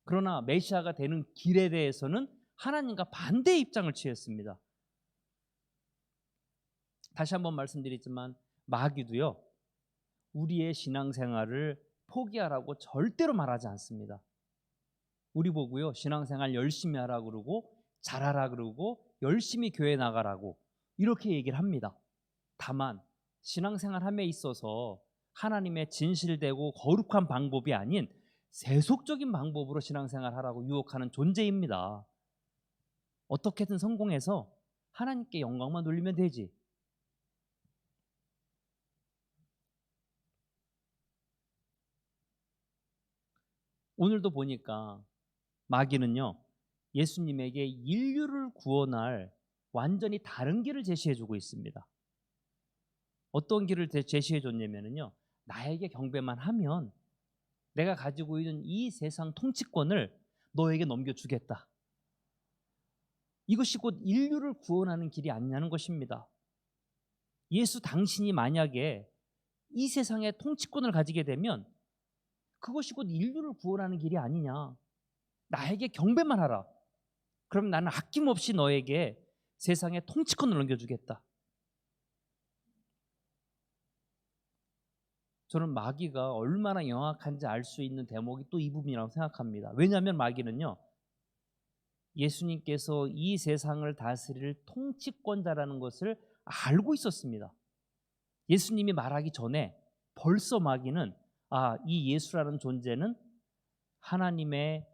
그러나 메시아가 되는 길에 대해서는 하나님과 반대의 입장을 취했습니다. 다시 한번 말씀드리지만 마귀도요, 우리의 신앙생활을 포기하라고 절대로 말하지 않습니다. 우리 보고요, 신앙생활 열심히 하라고 그러고 잘하라 그러고 열심히 교회 나가라고 이렇게 얘기를 합니다. 다만 신앙생활함에 있어서 하나님의 진실되고 거룩한 방법이 아닌 세속적인 방법으로 신앙생활하라고 유혹하는 존재입니다. 어떻게든 성공해서 하나님께 영광만 돌리면 되지. 오늘도 보니까 마귀는요, 예수님에게 인류를 구원할 완전히 다른 길을 제시해 주고 있습니다. 어떤 길을 제시해 줬냐면요, 나에게 경배만 하면 내가 가지고 있는 이 세상 통치권을 너에게 넘겨주겠다. 이것이 곧 인류를 구원하는 길이 아니냐는 것입니다. 예수 당신이 만약에 이 세상의 통치권을 가지게 되면 그것이 곧 인류를 구원하는 길이 아니냐. 나에게 경배만 하라. 그럼 나는 아낌없이 너에게 세상의 통치권을 넘겨주겠다. 저는 마귀가 얼마나 영악한지 알 수 있는 대목이 또 이 부분이라고 생각합니다. 왜냐하면 마귀는요, 예수님께서 이 세상을 다스릴 통치권자라는 것을 알고 있었습니다. 예수님이 말하기 전에 벌써 마귀는 이 예수라는 존재는 하나님의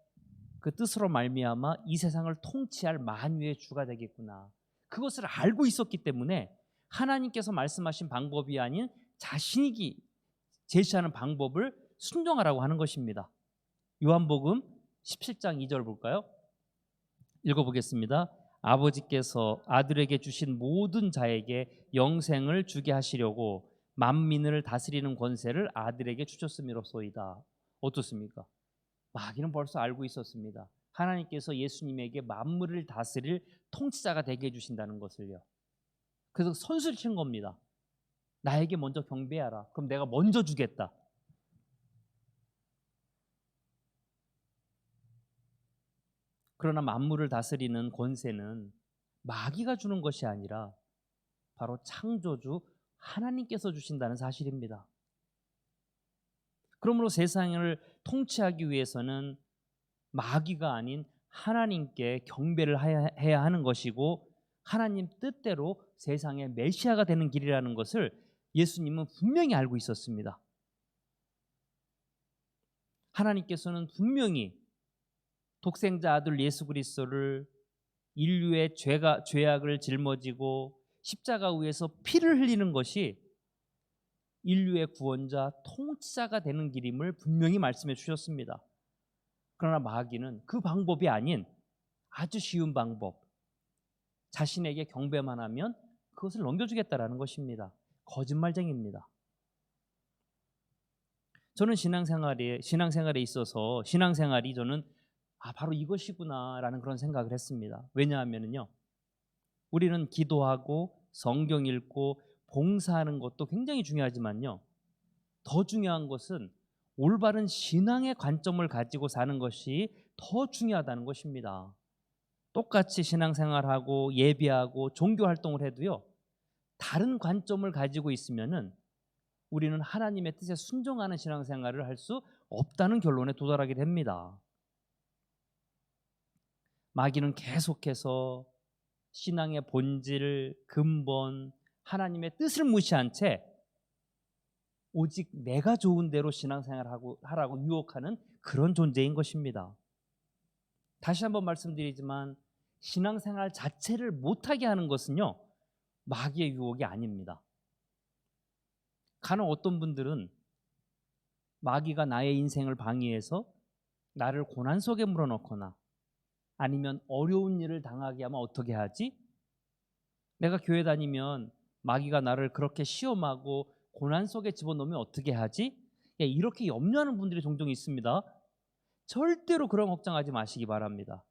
그 뜻으로 말미암아 이 세상을 통치할 만유의 주가 되겠구나. 그것을 알고 있었기 때문에 하나님께서 말씀하신 방법이 아닌 자신이 제시하는 방법을 순종하라고 하는 것입니다. 요한복음 17장 2절 볼까요? 읽어보겠습니다. 아버지께서 아들에게 주신 모든 자에게 영생을 주게 하시려고 만민을 다스리는 권세를 아들에게 주셨음이로소이다. 어떻습니까? 마귀는 벌써 알고 있었습니다. 하나님께서 예수님에게 만물을 다스릴 통치자가 되게 해주신다는 것을요. 그래서 선수를 친 겁니다. 나에게 먼저 경배하라. 그럼 내가 먼저 주겠다. 그러나 만물을 다스리는 권세는 마귀가 주는 것이 아니라 바로 창조주 하나님께서 주신다는 사실입니다. 그러므로 세상을 통치하기 위해서는 마귀가 아닌 하나님께 경배를 해야 하는 것이고 하나님 뜻대로 세상의 메시아가 되는 길이라는 것을 예수님은 분명히 알고 있었습니다. 하나님께서는 분명히 독생자 아들 예수 그리스도를 인류의 죄악을 짊어지고 십자가 위에서 피를 흘리는 것이 인류의 구원자 통치자가 되는 길임을 분명히 말씀해 주셨습니다. 그러나 마귀는 그 방법이 아닌 아주 쉬운 방법, 자신에게 경배만 하면 그것을 넘겨주겠다라는 것입니다. 거짓말쟁이입니다. 저는 신앙생활에 있어서 신앙생활이 저는 바로 이것이구나라는 그런 생각을 했습니다. 왜냐하면요, 우리는 기도하고 성경 읽고 봉사하는 것도 굉장히 중요하지만요, 더 중요한 것은 올바른 신앙의 관점을 가지고 사는 것이 더 중요하다는 것입니다. 똑같이 신앙생활하고 예배하고 종교 활동을 해도요, 다른 관점을 가지고 있으면은 우리는 하나님의 뜻에 순종하는 신앙생활을 할 수 없다는 결론에 도달하게 됩니다. 마귀는 계속해서 신앙의 본질, 근본, 하나님의 뜻을 무시한 채 오직 내가 좋은 대로 신앙생활을 하라고 유혹하는 그런 존재인 것입니다. 다시 한번 말씀드리지만 신앙생활 자체를 못하게 하는 것은요, 마귀의 유혹이 아닙니다. 간혹 어떤 분들은 마귀가 나의 인생을 방해해서 나를 고난 속에 물어넣거나 아니면 어려운 일을 당하게 하면 어떻게 하지? 내가 교회 다니면 마귀가 나를 그렇게 시험하고 고난 속에 집어넣으면 어떻게 하지? 이렇게 염려하는 분들이 종종 있습니다. 절대로 그런 걱정하지 마시기 바랍니다.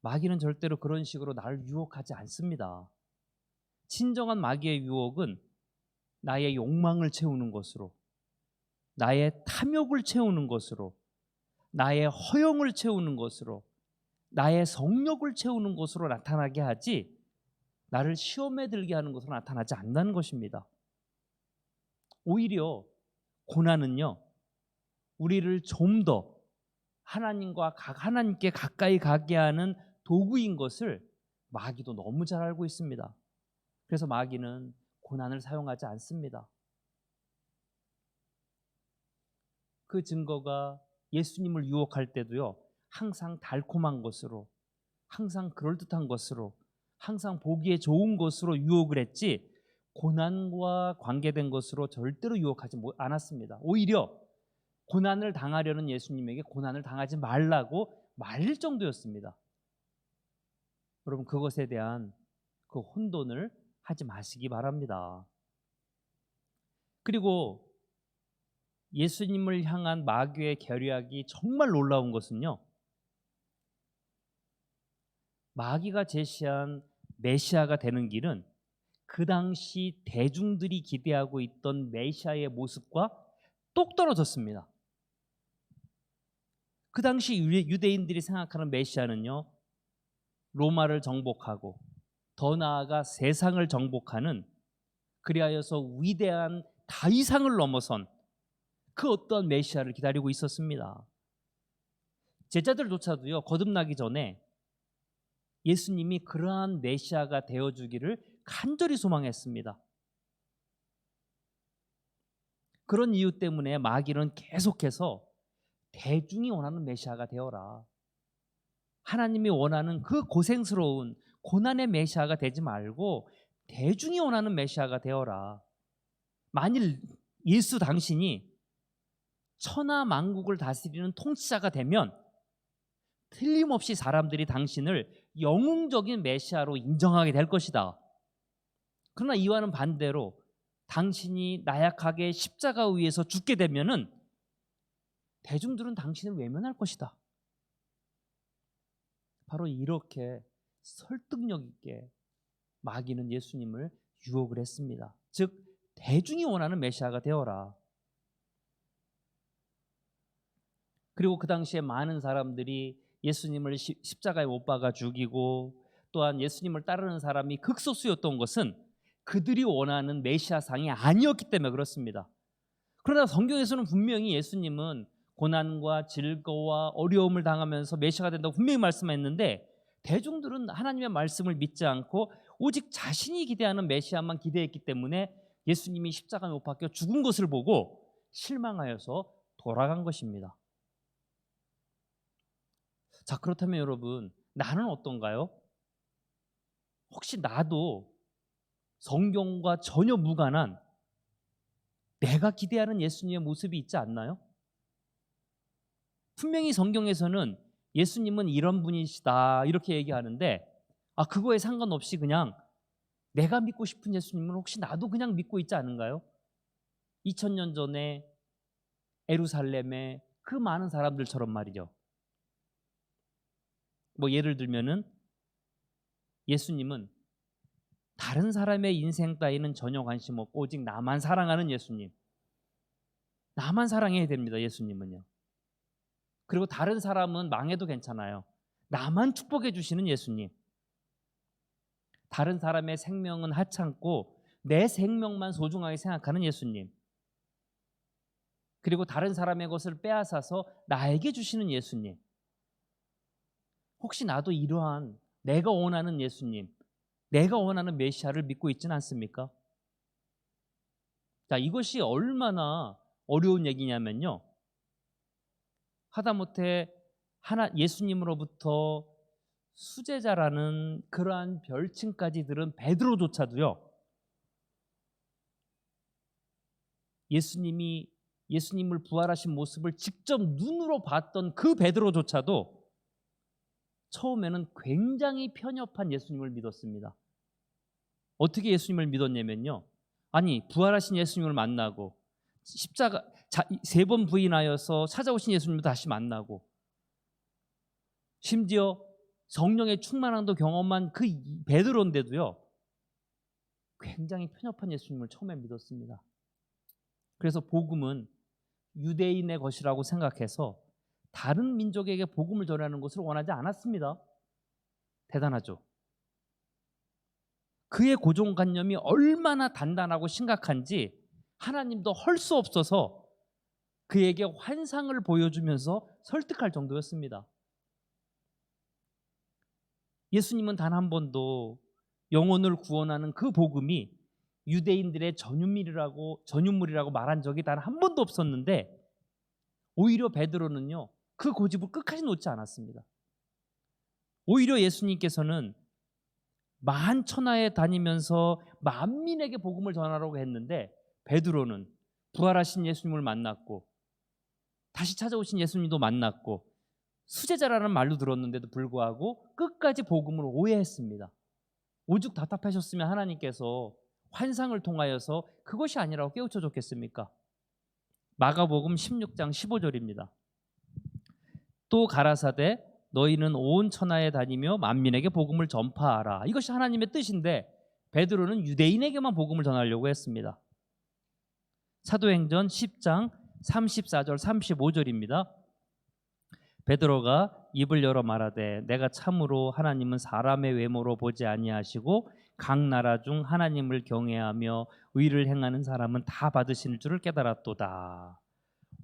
마귀는 절대로 그런 식으로 나를 유혹하지 않습니다. 진정한 마귀의 유혹은 나의 욕망을 채우는 것으로, 나의 탐욕을 채우는 것으로, 나의 허영을 채우는 것으로, 나의 성욕을 채우는 것으로 나타나게 하지 나를 시험에 들게 하는 것으로 나타나지 않는다는 것입니다. 오히려 고난은요, 우리를 좀 더 하나님께 가까이 가게 하는 도구인 것을 마귀도 너무 잘 알고 있습니다. 그래서 마귀는 고난을 사용하지 않습니다. 그 증거가 예수님을 유혹할 때도요, 항상 달콤한 것으로, 항상 그럴듯한 것으로, 항상 보기에 좋은 것으로 유혹을 했지 고난과 관계된 것으로 절대로 유혹하지 않았습니다. 오히려 고난을 당하려는 예수님에게 고난을 당하지 말라고 말릴 정도였습니다. 여러분, 그것에 대한 그 혼돈을 하지 마시기 바랍니다. 그리고 예수님을 향한 마귀의 계략이 정말 놀라운 것은요, 마귀가 제시한 메시아가 되는 길은 그 당시 대중들이 기대하고 있던 메시아의 모습과 똑 떨어졌습니다. 그 당시 유대인들이 생각하는 메시아는요, 로마를 정복하고 더 나아가 세상을 정복하는, 그리하여서 위대한 다윗상을 넘어선 그 어떠한 메시아를 기다리고 있었습니다. 제자들조차도요, 거듭나기 전에 예수님이 그러한 메시아가 되어주기를 간절히 소망했습니다. 그런 이유 때문에 마귀는 계속해서 대중이 원하는 메시아가 되어라, 하나님이 원하는 그 고생스러운 고난의 메시아가 되지 말고 대중이 원하는 메시아가 되어라. 만일 예수 당신이 천하 만국을 다스리는 통치자가 되면 틀림없이 사람들이 당신을 영웅적인 메시아로 인정하게 될 것이다. 그러나 이와는 반대로 당신이 나약하게 십자가 위에서 죽게 되면은 대중들은 당신을 외면할 것이다. 바로 이렇게 설득력 있게 마귀는 예수님을 유혹을 했습니다. 즉, 대중이 원하는 메시아가 되어라. 그리고 그 당시에 많은 사람들이 예수님을 십자가에 못 박아 죽이고, 또한 예수님을 따르는 사람이 극소수였던 것은 그들이 원하는 메시아상이 아니었기 때문에 그렇습니다. 그러나 성경에서는 분명히 예수님은 고난과 질거와 어려움을 당하면서 메시아가 된다고 분명히 말씀했는데, 대중들은 하나님의 말씀을 믿지 않고 오직 자신이 기대하는 메시아만 기대했기 때문에 예수님이 십자가에 못 박혀 죽은 것을 보고 실망하여서 돌아간 것입니다. 자, 그렇다면 여러분, 나는 어떤가요? 혹시 나도 성경과 전혀 무관한 내가 기대하는 예수님의 모습이 있지 않나요? 분명히 성경에서는 예수님은 이런 분이시다 이렇게 얘기하는데, 그거에 상관없이 그냥 내가 믿고 싶은 예수님은 혹시 나도 그냥 믿고 있지 않은가요? 2000년 전에 예루살렘의 그 많은 사람들처럼 말이죠. 뭐 예를 들면은 예수님은 다른 사람의 인생 따위는 전혀 관심 없고 오직 나만 사랑하는 예수님, 나만 사랑해야 됩니다. 예수님은요. 그리고 다른 사람은 망해도 괜찮아요. 나만 축복해 주시는 예수님. 다른 사람의 생명은 하찮고 내 생명만 소중하게 생각하는 예수님. 그리고 다른 사람의 것을 빼앗아서 나에게 주시는 예수님. 혹시 나도 이러한 내가 원하는 예수님, 내가 원하는 메시아를 믿고 있지는 않습니까? 자, 이것이 얼마나 어려운 얘기냐면요, 하다못해 예수님으로부터 수제자라는 그러한 별칭까지 들은 베드로조차도요, 예수님을 부활하신 모습을 직접 눈으로 봤던 그 베드로조차도 처음에는 굉장히 편협한 예수님을 믿었습니다. 어떻게 예수님을 믿었냐면요, 아니 부활하신 예수님을 만나고 십자가 3번 부인하여서 찾아오신 예수님을 다시 만나고 심지어 성령의 충만함도 경험한 그 베드로인데도요, 굉장히 편협한 예수님을 처음에 믿었습니다. 그래서 복음은 유대인의 것이라고 생각해서 다른 민족에게 복음을 전하는 것을 원하지 않았습니다. 대단하죠. 그의 고정관념이 얼마나 단단하고 심각한지 하나님도 할 수 없어서 그에게 환상을 보여주면서 설득할 정도였습니다. 예수님은 단 한 번도 영혼을 구원하는 그 복음이 유대인들의 전유물이라고 말한 적이 단 한 번도 없었는데, 오히려 베드로는요 그 고집을 끝까지 놓지 않았습니다. 오히려 예수님께서는 만천하에 다니면서 만민에게 복음을 전하라고 했는데 베드로는 부활하신 예수님을 만났고 다시 찾아오신 예수님도 만났고 수제자라는 말로 들었는데도 불구하고 끝까지 복음을 오해했습니다. 오죽 답답하셨으면 하나님께서 환상을 통하여서 그것이 아니라고 깨우쳐 줬겠습니까? 마가복음 16장 15절입니다. 또 가라사대 너희는 온 천하에 다니며 만민에게 복음을 전파하라. 이것이 하나님의 뜻인데 베드로는 유대인에게만 복음을 전하려고 했습니다. 사도행전 10장 34절 35절입니다. 베드로가 입을 열어 말하되 내가 참으로 하나님은 사람의 외모로 보지 아니하시고 각 나라 중 하나님을 경외하며 의를 행하는 사람은 다 받으실 줄을 깨달았도다.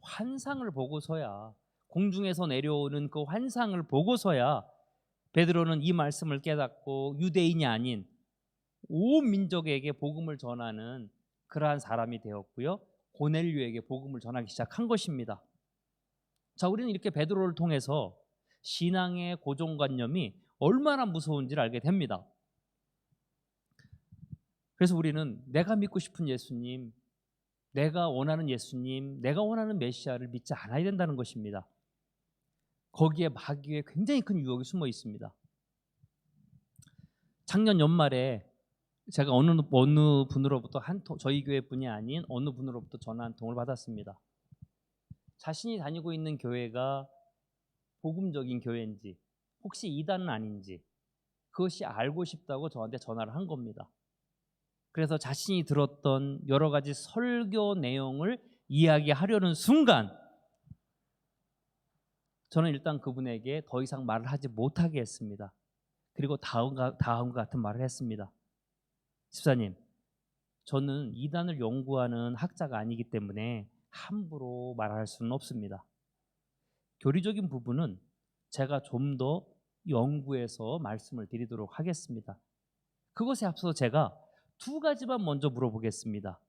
환상을 보고서야, 공중에서 내려오는 그 환상을 보고서야 베드로는 이 말씀을 깨닫고 유대인이 아닌 온 민족에게 복음을 전하는 그러한 사람이 되었고요. 고넬료에게 복음을 전하기 시작한 것입니다. 자, 우리는 이렇게 베드로를 통해서 신앙의 고정관념이 얼마나 무서운지를 알게 됩니다. 그래서 우리는 내가 믿고 싶은 예수님, 내가 원하는 예수님, 내가 원하는 메시아를 믿지 않아야 된다는 것입니다. 거기에 마귀의 굉장히 큰 유혹이 숨어 있습니다. 작년 연말에 제가 어느 분으로부터 저희 교회 분이 아닌 어느 분으로부터 전화 한 통을 받았습니다. 자신이 다니고 있는 교회가 복음적인 교회인지 혹시 이단은 아닌지 그것이 알고 싶다고 저한테 전화를 한 겁니다. 그래서 자신이 들었던 여러 가지 설교 내용을 이야기하려는 순간 저는 일단 그분에게 더 이상 말을 하지 못하게 했습니다. 그리고 다음과 같은 말을 했습니다. 집사님, 저는 이단을 연구하는 학자가 아니기 때문에 함부로 말할 수는 없습니다. 교리적인 부분은 제가 좀 더 연구해서 말씀을 드리도록 하겠습니다. 그것에 앞서 제가 두 가지만 먼저 물어보겠습니다.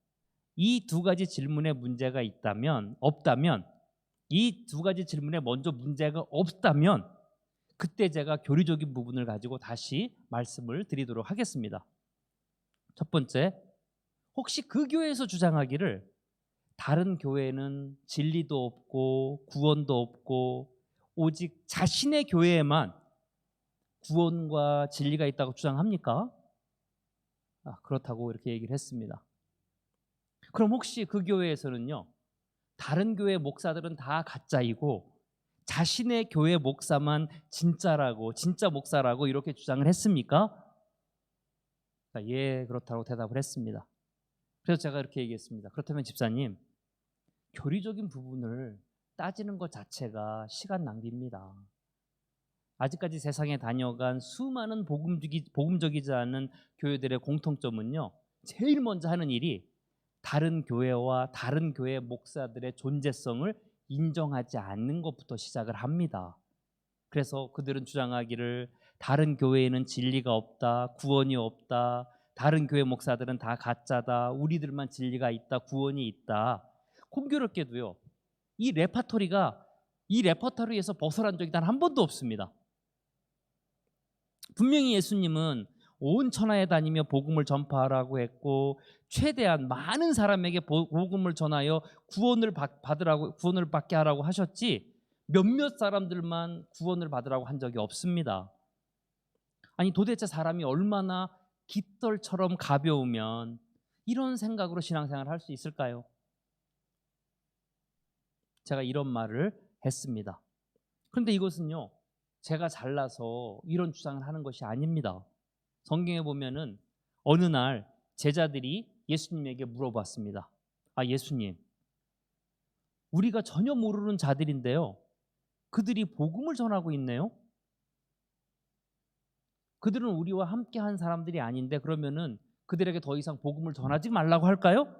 이 두 가지 질문에 문제가 없다면 이 두 가지 질문에 먼저 문제가 없다면 그때 제가 교리적인 부분을 가지고 다시 말씀을 드리도록 하겠습니다. 첫 번째, 혹시 그 교회에서 주장하기를 다른 교회는 진리도 없고 구원도 없고 오직 자신의 교회에만 구원과 진리가 있다고 주장합니까? 그렇다고 이렇게 얘기를 했습니다. 그럼 혹시 그 교회에서는요, 다른 교회 목사들은 다 가짜이고 자신의 교회 목사만 진짜라고, 진짜 목사라고 이렇게 주장을 했습니까? 예, 그렇다고 대답을 했습니다. 그래서 제가 이렇게 얘기했습니다. 그렇다면 집사님, 교리적인 부분을 따지는 것 자체가 시간 낭비입니다. 아직까지 세상에 다녀간 수많은 복음적이지 않은 교회들의 공통점은요, 제일 먼저 하는 일이 다른 교회와 다른 교회 목사들의 존재성을 인정하지 않는 것부터 시작을 합니다. 그래서 그들은 주장하기를 다른 교회에는 진리가 없다, 구원이 없다, 다른 교회 목사들은 다 가짜다, 우리들만 진리가 있다, 구원이 있다. 공교롭게도요, 이 레퍼토리에서 벗어난 적이 단 한 번도 없습니다. 분명히 예수님은 온 천하에 다니며 복음을 전파하라고 했고 최대한 많은 사람에게 복음을 전하여 구원을 받게 하라고 하셨지 몇몇 사람들만 구원을 받으라고 한 적이 없습니다. 아니 도대체 사람이 얼마나 깃털처럼 가벼우면 이런 생각으로 신앙생활을 할 수 있을까요? 제가 이런 말을 했습니다. 그런데 이것은요, 제가 잘나서 이런 주장을 하는 것이 아닙니다. 성경에 보면은 어느 날 제자들이 예수님에게 물어봤습니다. 예수님, 우리가 전혀 모르는 자들인데요, 그들이 복음을 전하고 있네요. 그들은 우리와 함께한 사람들이 아닌데 그러면은 그들에게 더 이상 복음을 전하지 말라고 할까요?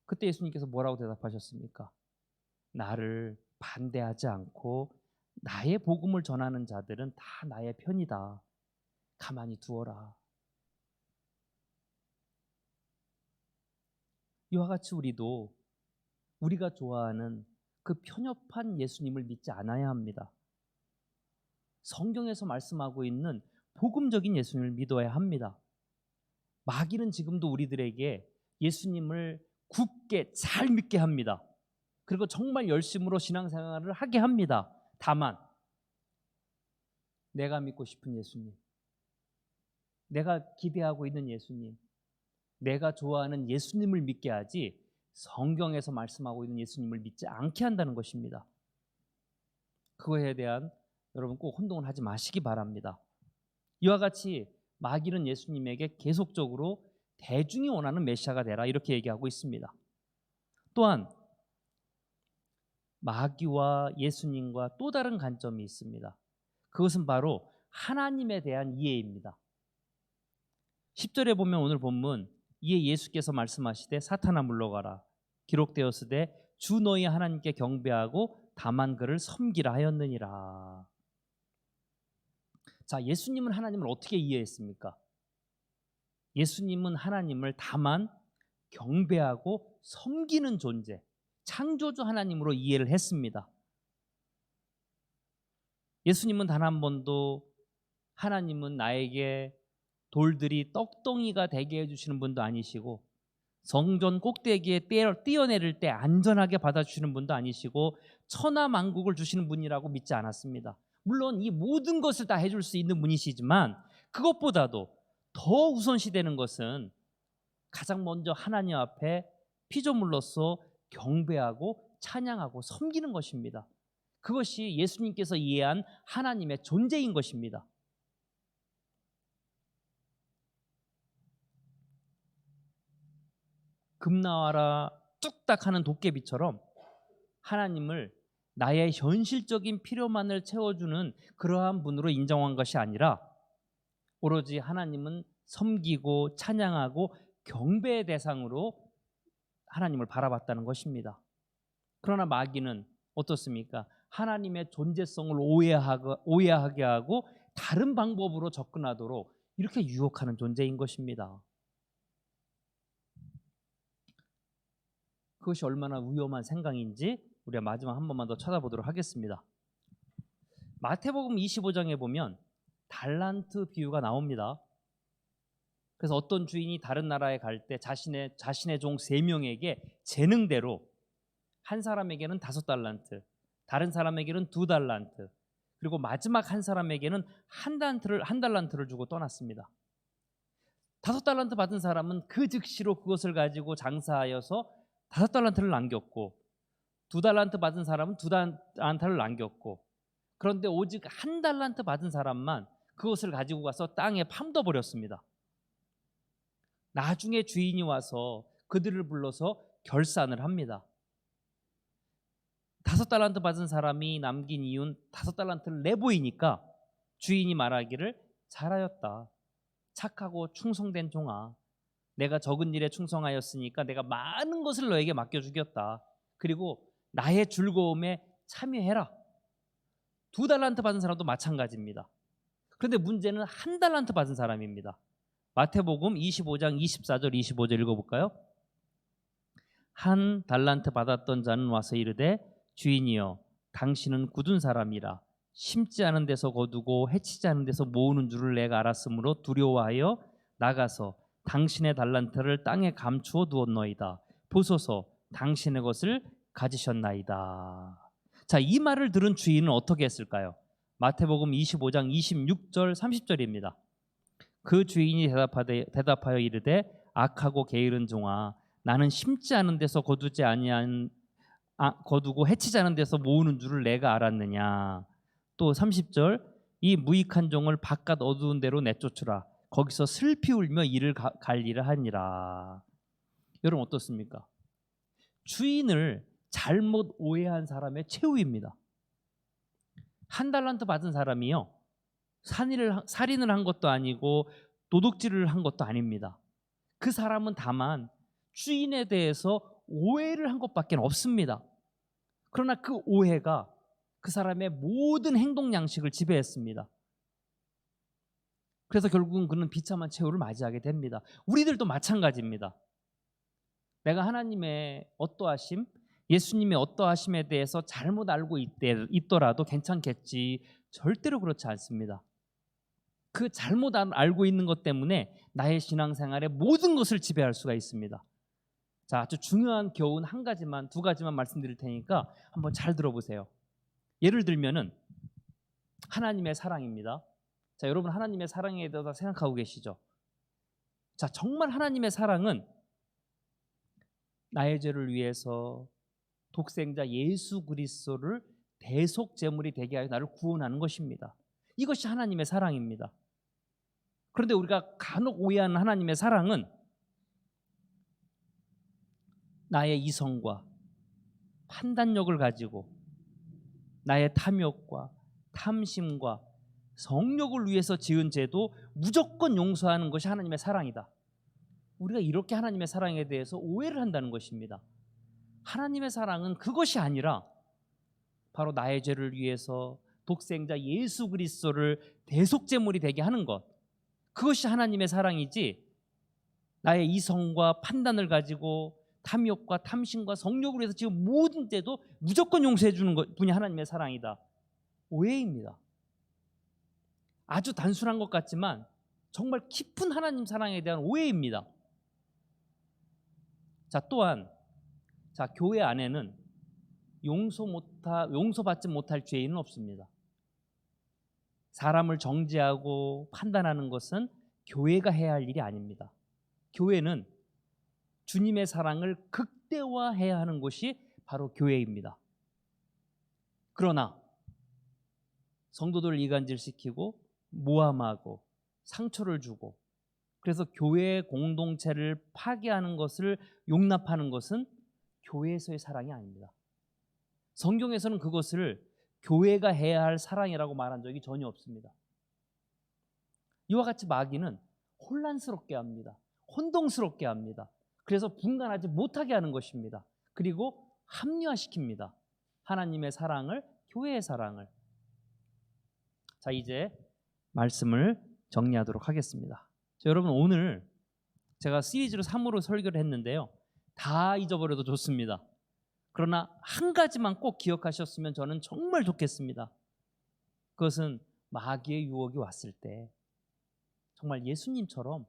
그때 예수님께서 뭐라고 대답하셨습니까? 나를 반대하지 않고 나의 복음을 전하는 자들은 다 나의 편이다. 가만히 두어라. 이와 같이 우리도 우리가 좋아하는 그 편협한 예수님을 믿지 않아야 합니다. 성경에서 말씀하고 있는 복음적인 예수님을 믿어야 합니다. 마귀는 지금도 우리들에게 예수님을 굳게 잘 믿게 합니다. 그리고 정말 열심으로 신앙생활을 하게 합니다. 다만 내가 믿고 싶은 예수님, 내가 기대하고 있는 예수님, 내가 좋아하는 예수님을 믿게 하지 성경에서 말씀하고 있는 예수님을 믿지 않게 한다는 것입니다. 그거에 대한 여러분 꼭 혼동을 하지 마시기 바랍니다. 이와 같이 마귀는 예수님에게 계속적으로 대중이 원하는 메시아가 되라 이렇게 얘기하고 있습니다. 또한 마귀와 예수님과 또 다른 관점이 있습니다. 그것은 바로 하나님에 대한 이해입니다. 10절에 보면 오늘 본문 이에 예수께서 말씀하시되 사탄아 물러가라 기록되었으되 주 너희 하나님께 경배하고 다만 그를 섬기라 하였느니라. 자, 예수님은 하나님을 어떻게 이해했습니까? 예수님은 하나님을 다만 경배하고 섬기는 존재, 창조주 하나님으로 이해를 했습니다. 예수님은 단 한 번도 하나님은 나에게 돌들이 떡덩이가 되게 해주시는 분도 아니시고 성전 꼭대기에 뛰어내릴 때 안전하게 받아주시는 분도 아니시고 천하만국을 주시는 분이라고 믿지 않았습니다. 물론 이 모든 것을 다 해줄 수 있는 분이시지만 그것보다도 더 우선시되는 것은 가장 먼저 하나님 앞에 피조물로서 경배하고 찬양하고 섬기는 것입니다. 그것이 예수님께서 이해한 하나님의 존재인 것입니다. 금나와라 뚝딱 하는 도깨비처럼 하나님을 나의 현실적인 필요만을 채워주는 그러한 분으로 인정한 것이 아니라 오로지 하나님은 섬기고 찬양하고 경배의 대상으로 하나님을 바라봤다는 것입니다. 그러나 마귀는 어떻습니까? 하나님의 존재성을 오해하게 하고 다른 방법으로 접근하도록 이렇게 유혹하는 존재인 것입니다. 그것이 얼마나 위험한 생각인지 우리가 마지막 한 번만 더 찾아보도록 하겠습니다. 마태복음 25장에 보면 달란트 비유가 나옵니다. 그래서 어떤 주인이 다른 나라에 갈 때 자신의 종 3명에게 재능대로 한 사람에게는 5달란트, 다른 사람에게는 2달란트, 그리고 마지막 한 사람에게는 한 달란트를 주고 떠났습니다. 5달란트 받은 사람은 그 즉시로 그것을 가지고 장사하여서 5달란트를 남겼고 2달란트 받은 사람은 2달란트를 남겼고 그런데 오직 1달란트 받은 사람만 그것을 가지고 가서 땅에 파묻어 버렸습니다. 나중에 주인이 와서 그들을 불러서 결산을 합니다. 5달란트 받은 사람이 남긴 이윤 5달란트를 내보이니까 주인이 말하기를 잘하였다. 착하고 충성된 종아. 내가 적은 일에 충성하였으니까 내가 많은 것을 너에게 맡겨주겠다. 그리고 나의 즐거움에 참여해라. 2달란트 받은 사람도 마찬가지입니다. 그런데 문제는 1달란트 받은 사람입니다. 마태복음 25장 24절 25절 읽어볼까요? 1달란트 받았던 자는 와서 이르되 주인이여 당신은 굳은 사람이라 심지 않은 데서 거두고 해치지 않은 데서 모으는 줄을 내가 알았으므로 두려워하여 나가서 당신의 달란트를 땅에 감추어 두었나이다. 보소서 당신의 것을 가지셨나이다. 자, 이 말을 들은 주인은 어떻게 했을까요? 마태복음 25장 26절 30절입니다. 그 주인이 대답하여 이르되 악하고 게으른 종아 나는 심지 않은 데서 거두고 해치지 않은 데서 모으는 줄을 내가 알았느냐. 또 30절 이 무익한 종을 바깥 어두운 데로 내쫓으라. 거기서 슬피 울며 이를 갈리라 하니라. 여러분 어떻습니까? 주인을 잘못 오해한 사람의 최후입니다. 1달란트 받은 사람이요 살인을 한 것도 아니고 도둑질을 한 것도 아닙니다. 그 사람은 다만 주인에 대해서 오해를 한 것밖에 없습니다. 그러나 그 오해가 그 사람의 모든 행동 양식을 지배했습니다. 그래서 결국은 그는 비참한 최후를 맞이하게 됩니다. 우리들도 마찬가지입니다. 내가 하나님의 어떠하심, 예수님의 어떠하심에 대해서 잘못 알고 있더라도 괜찮겠지, 절대로 그렇지 않습니다. 그 잘못 알고 있는 것 때문에 나의 신앙생활의 모든 것을 지배할 수가 있습니다. 자, 아주 중요한 교훈 한 가지만, 두 가지만 말씀드릴 테니까 한번 잘 들어보세요. 예를 들면은 하나님의 사랑입니다. 자, 여러분 하나님의 사랑에 대해서 생각하고 계시죠? 자, 정말 하나님의 사랑은 나의 죄를 위해서 독생자 예수 그리스도를 대속 제물이 되게 하여 나를 구원하는 것입니다. 이것이 하나님의 사랑입니다. 그런데 우리가 간혹 오해하는 하나님의 사랑은 나의 이성과 판단력을 가지고 나의 탐욕과 탐심과 성욕을 위해서 지은 죄도 무조건 용서하는 것이 하나님의 사랑이다. 우리가 이렇게 하나님의 사랑에 대해서 오해를 한다는 것입니다. 하나님의 사랑은 그것이 아니라 바로 나의 죄를 위해서 독생자 예수 그리스도를 대속제물이 되게 하는 것, 그것이 하나님의 사랑이지, 나의 이성과 판단을 가지고 탐욕과 탐심과 성욕을 위해서 지금 모든 죄도 무조건 용서해 주는 분이 하나님의 사랑이다. 오해입니다. 아주 단순한 것 같지만 정말 깊은 하나님 사랑에 대한 오해입니다. 자, 또한 교회 안에는 용서받지 못할 죄인은 없습니다. 사람을 정죄하고 판단하는 것은 교회가 해야 할 일이 아닙니다. 교회는 주님의 사랑을 극대화해야 하는 곳이 바로 교회입니다. 그러나 성도들을 이간질시키고 모함하고 상처를 주고 그래서 교회 공동체를 파괴하는 것을 용납하는 것은 교회에서의 사랑이 아닙니다. 성경에서는 그것을 교회가 해야 할 사랑이라고 말한 적이 전혀 없습니다. 이와 같이 마귀는 혼란스럽게 합니다. 혼동스럽게 합니다. 그래서 분간하지 못하게 하는 것입니다. 그리고 합리화시킵니다. 하나님의 사랑을, 교회의 사랑을. 자, 이제 말씀을 정리하도록 하겠습니다. 자, 여러분 오늘 제가 시리즈로 3으로 설교를 했는데요. 다 잊어버려도 좋습니다. 그러나 한 가지만 꼭 기억하셨으면 저는 정말 좋겠습니다. 그것은 마귀의 유혹이 왔을 때 정말 예수님처럼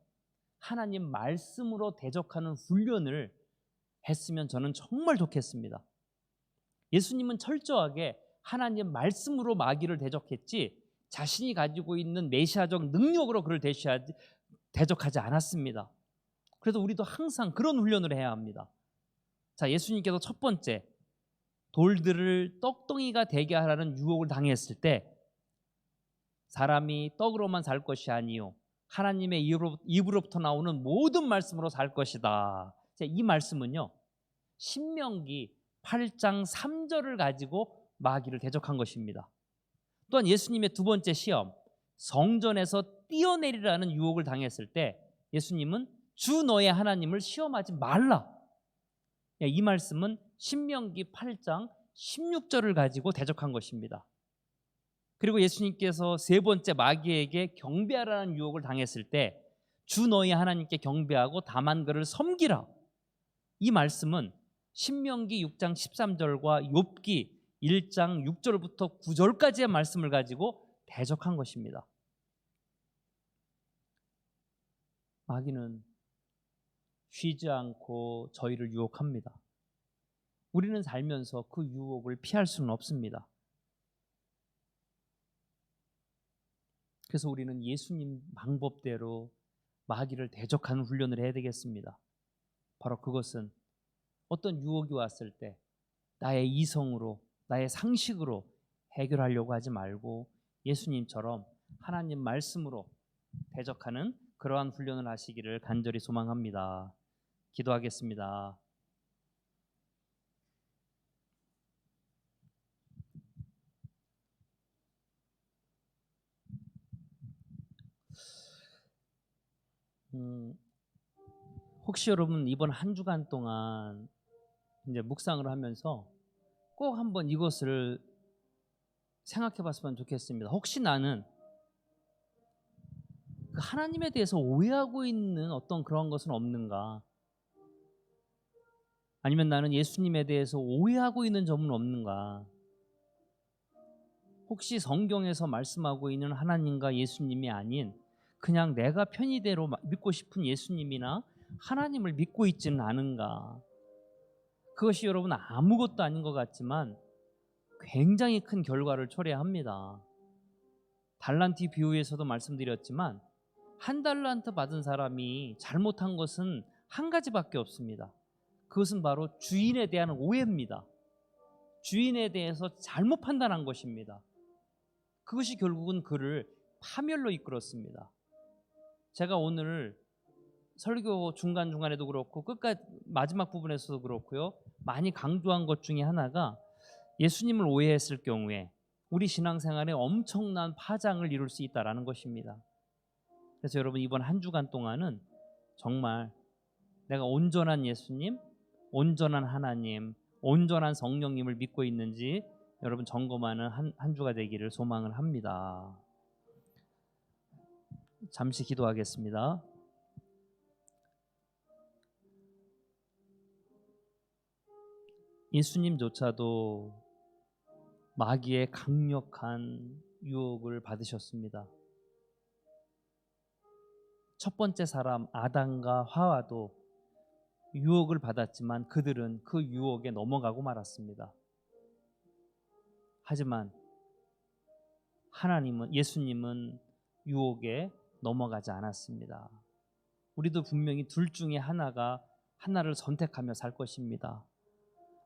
하나님 말씀으로 대적하는 훈련을 했으면 저는 정말 좋겠습니다. 예수님은 철저하게 하나님 말씀으로 마귀를 대적했지 자신이 가지고 있는 메시아적 능력으로 그를 대적하지 않았습니다. 그래서 우리도 항상 그런 훈련을 해야 합니다. 자, 예수님께서 첫 번째 돌들을 떡덩이가 되게 하라는 유혹을 당했을 때 사람이 떡으로만 살 것이 아니요 하나님의 입으로부터 나오는 모든 말씀으로 살 것이다. 자, 이 말씀은요 신명기 8장 3절을 가지고 마귀를 대적한 것입니다. 또한 예수님의 두 번째 시험 성전에서 뛰어내리라는 유혹을 당했을 때 예수님은 주 너의 하나님을 시험하지 말라. 이 말씀은 신명기 8장 16절을 가지고 대적한 것입니다. 그리고 예수님께서 세 번째 마귀에게 경배하라는 유혹을 당했을 때 주 너희 하나님께 경배하고 다만 그를 섬기라. 이 말씀은 신명기 6장 13절과 욥기 1장 6절부터 9절까지의 말씀을 가지고 대적한 것입니다. 마귀는 쉬지 않고 저희를 유혹합니다. 우리는 살면서 그 유혹을 피할 수는 없습니다. 그래서 우리는 예수님 방법대로 마귀를 대적하는 훈련을 해야 되겠습니다. 바로 그것은 어떤 유혹이 왔을 때 나의 이성으로, 나의 상식으로 해결하려고 하지 말고 예수님처럼 하나님 말씀으로 대적하는 그러한 훈련을 하시기를 간절히 소망합니다. 기도하겠습니다. 혹시 여러분 이번 한 주간 동안 이제 묵상을 하면서 꼭 한번 이것을 생각해 봤으면 좋겠습니다. 혹시 나는 그 하나님에 대해서 오해하고 있는 어떤 그런 것은 없는가? 아니면 나는 예수님에 대해서 오해하고 있는 점은 없는가? 혹시 성경에서 말씀하고 있는 하나님과 예수님이 아닌 그냥 내가 편의대로 믿고 싶은 예수님이나 하나님을 믿고 있지는 않은가? 그것이 여러분 아무것도 아닌 것 같지만 굉장히 큰 결과를 초래합니다. 달란트 비유에서도 말씀드렸지만 한 달란트 받은 사람이 잘못한 것은 한 가지밖에 없습니다. 그것은 바로 주인에 대한 오해입니다. 주인에 대해서 잘못 판단한 것입니다. 그것이 결국은 그를 파멸로 이끌었습니다. 제가 오늘 설교 중간중간에도 그렇고 끝까지 마지막 부분에서도 그렇고요, 많이 강조한 것 중에 하나가 예수님을 오해했을 경우에 우리 신앙생활에 엄청난 파장을 이룰 수 있다는 것입니다. 그래서 여러분 이번 한 주간 동안은 정말 내가 온전한 예수님, 온전한 하나님, 온전한 성령님을 믿고 있는지 여러분 점검하는 한 주가 되기를 소망을 합니다. 잠시 기도하겠습니다. 예수님조차도 마귀의 강력한 유혹을 받으셨습니다. 첫 번째 사람 아담과 하와도 유혹을 받았지만 그들은 그 유혹에 넘어가고 말았습니다. 하지만 예수님은 유혹에 넘어가지 않았습니다. 우리도 분명히 둘 중에 하나를 선택하며 살 것입니다.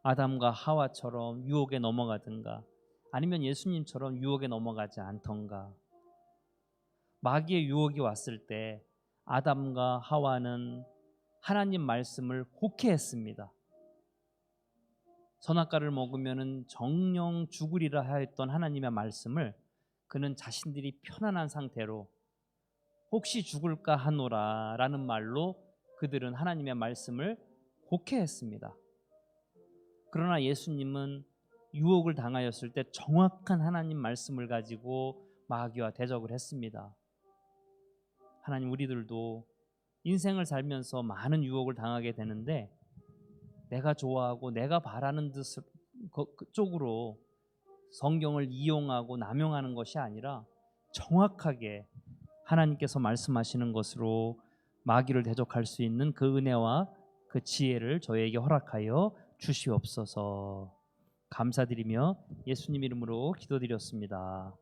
아담과 하와처럼 유혹에 넘어가든가 아니면 예수님처럼 유혹에 넘어가지 않던가. 마귀의 유혹이 왔을 때 아담과 하와는 하나님 말씀을 곡해했습니다. 선악과를 먹으면 정령 죽으리라 하였던 하나님의 말씀을 그는 자신들이 편안한 상태로 혹시 죽을까 하노라 라는 말로 그들은 하나님의 말씀을 곡해했습니다. 그러나 예수님은 유혹을 당하였을 때 정확한 하나님 말씀을 가지고 마귀와 대적을 했습니다. 하나님, 우리들도 인생을 살면서 많은 유혹을 당하게 되는데 내가 좋아하고 내가 바라는 쪽으로 성경을 이용하고 남용하는 것이 아니라 정확하게 하나님께서 말씀하시는 것으로 마귀를 대적할 수 있는 그 은혜와 그 지혜를 저에게 허락하여 주시옵소서. 감사드리며 예수님 이름으로 기도드렸습니다.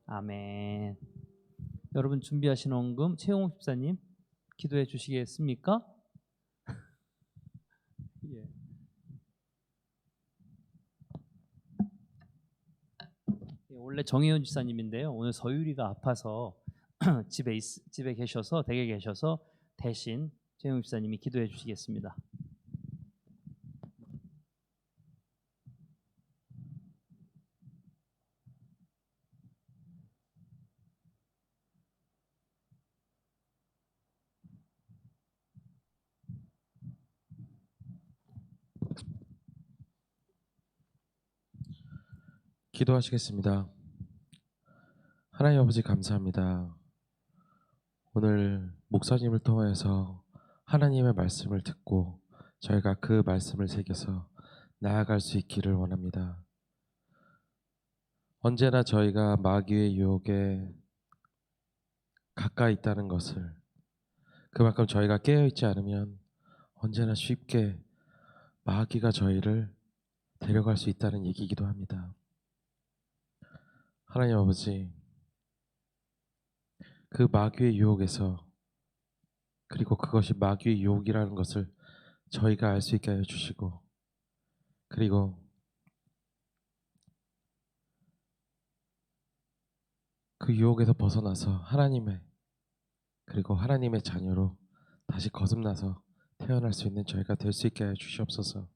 아멘. 여러분 준비하신 헌금 최용욱 집사님 기도해 주시겠습니까? 예. 원래 정혜원 집사님인데요. 오늘 서유리가 아파서 집에 계셔서 댁에 계셔서 대신 최용욱 집사님이 기도해 주시겠습니다. 기도하시겠습니다. 하나님 아버지 감사합니다. 오늘 목사님을 통해서 하나님의 말씀을 듣고 저희가 그 말씀을 새겨서 나아갈 수 있기를 원합니다. 언제나 저희가 마귀의 유혹에 가까이 있다는 것을, 그만큼 저희가 깨어있지 않으면 언제나 쉽게 마귀가 저희를 데려갈 수 있다는 얘기이기도 합니다. 하나님 아버지, 그 마귀의 유혹에서, 그리고 그것이 마귀의 유혹이라는 것을 저희가 알 수 있게 하여 주시고, 그리고 그 유혹에서 벗어나서 하나님의, 그리고 하나님의 자녀로 다시 거듭나서 태어날 수 있는 저희가 될 수 있게 하여 주시옵소서.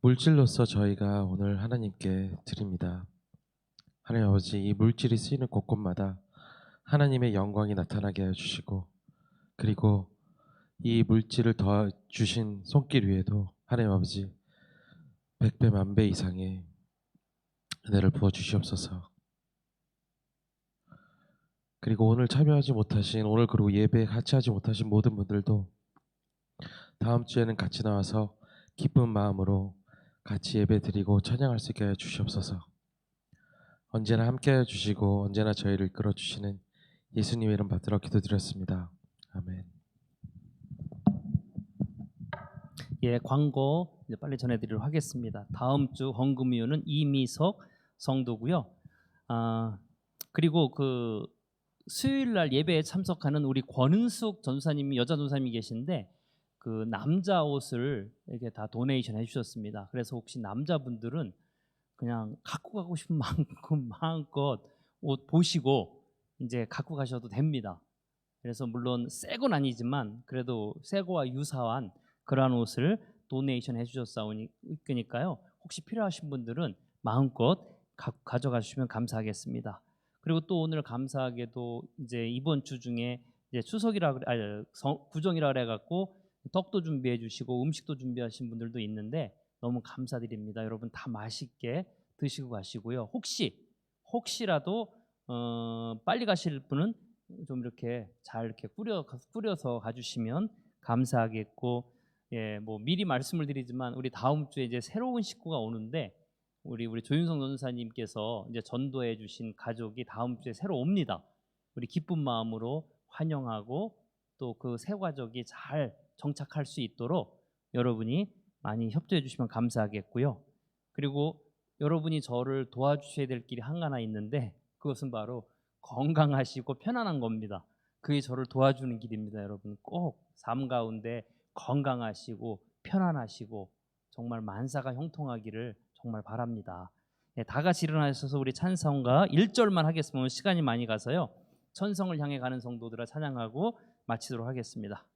물질로서 저희가 오늘 하나님께 드립니다. 하나님 아버지, 이 물질이 쓰이는 곳곳마다 하나님의 영광이 나타나게 하여 주시고, 그리고 이 물질을 더 주신 손길 위에도 하나님 아버지 100배 만배 이상의 은혜를 부어 주시옵소서. 그리고 오늘 참여하지 못하신, 오늘 그리고 예배에 같이 하지 못하신 모든 분들도 다음 주에는 같이 나와서 기쁜 마음으로 같이 예배 드리고 찬양할 수 있게 하여 주시옵소서. 언제나 함께하여 주시고 언제나 저희를 이끌어 주시는 예수님의 이름 받들어 기도드렸습니다. 아멘. 예, 광고 이제 빨리 전해드리도록 하겠습니다. 다음 주 헌금 이유는 이미석 성도고요. 그리고 그 수요일 날 예배에 참석하는 우리 권은숙 전사님이 여자 전사님이 계신데 그 남자 옷을 이렇게 다 도네이션 해주셨습니다. 그래서 혹시 남자분들은 그냥 갖고 가고 싶은 만큼 마음껏 옷 보시고 이제 갖고 가셔도 됩니다. 그래서 물론 새 건 아니지만 그래도 새 거와 유사한 그러한 옷을 도네이션 해주셨으니까요. 혹시 필요하신 분들은 마음껏 가져가 주시면 감사하겠습니다. 그리고 또 오늘 감사하게도 이제 이번 주 중에 이제 추석이라 구정이라 그래갖고 떡도 준비해 주시고 음식도 준비하신 분들도 있는데 너무 감사드립니다. 여러분 다 맛있게 드시고 가시고요. 혹시라도 빨리 가실 분은 좀 이렇게 잘 이렇게 꾸려서 가주시면 감사하겠고, 예, 뭐 미리 말씀을 드리지만 우리 다음 주에 이제 새로운 식구가 오는데 우리 조윤성 전사님께서 이제 전도해 주신 가족이 다음 주에 새로 옵니다. 우리 기쁜 마음으로 환영하고 또 그 새 가족이 잘 정착할 수 있도록 여러분이 많이 협조해 주시면 감사하겠고요. 그리고 여러분이 저를 도와주셔야 될 길이 하나 있는데 그것은 바로 건강하시고 편안한 겁니다. 그게 저를 도와주는 길입니다. 여러분 꼭 삶 가운데 건강하시고 편안하시고 정말 만사가 형통하기를 정말 바랍니다. 네, 다 같이 일어나셔서 우리 찬송가 1절만 하겠습니다. 오늘 시간이 많이 가서요. 천성을 향해 가는 성도들아 찬양하고 마치도록 하겠습니다.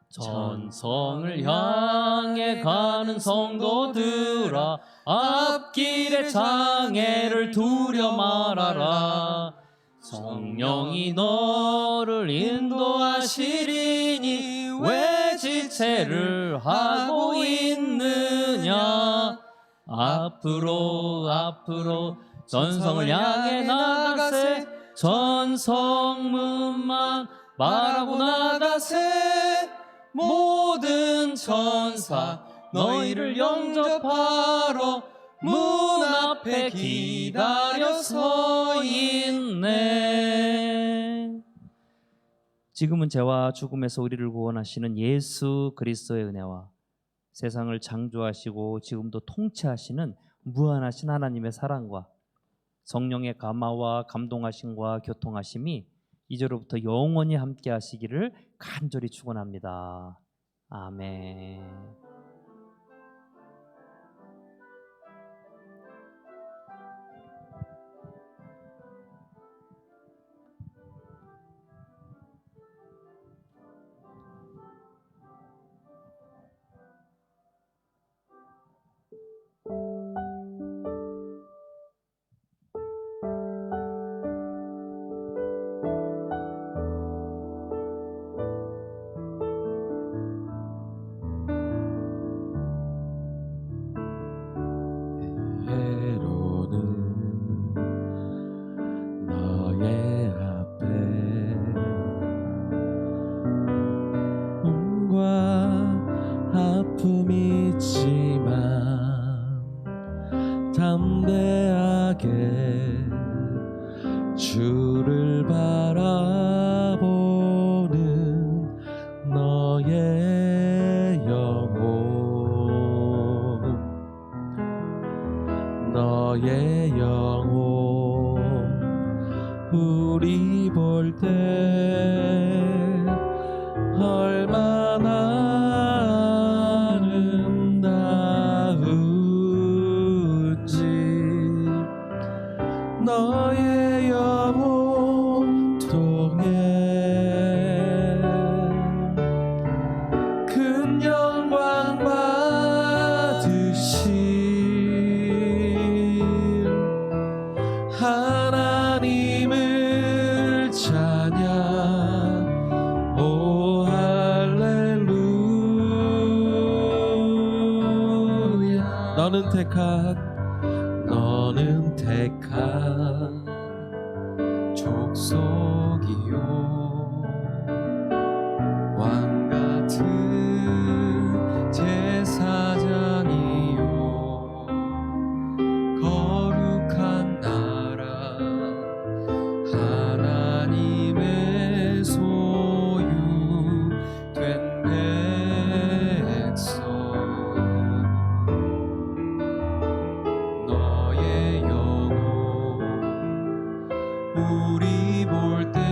천성을 향해 가는 성도들아 앞길에 장애를 두려 말아라. 성령이 너를 인도하시리니 왜 지체를 하고 있느냐. 앞으로 전성을 향해 나가세. 전성문만 바라고 나가세. 모든 천사 너희를 영접하러 문 앞에 기다려 서 있네. 지금은 죄와 죽음에서 우리를 구원하시는 예수 그리스도의 은혜와 세상을 창조하시고 지금도 통치하시는 무한하신 하나님의 사랑과 성령의 감화와 감동하심과 교통하심이 이제로부터 영원히 함께 하시기를 간절히 축원합니다. 아멘. 아픔이 있지만 담대하게 주를 바라보는 너의 영혼 우리 볼 때 얼마나 아름다운지 너의 영혼 통해 큰 영광 받으실 하나님을 찬양 오 할렐루야. 너는 택한 택한 족속이요 왕 같은 제사장이요 거룩한 나라 하나님의 소유된 백성 너의 영혼 우리 볼 때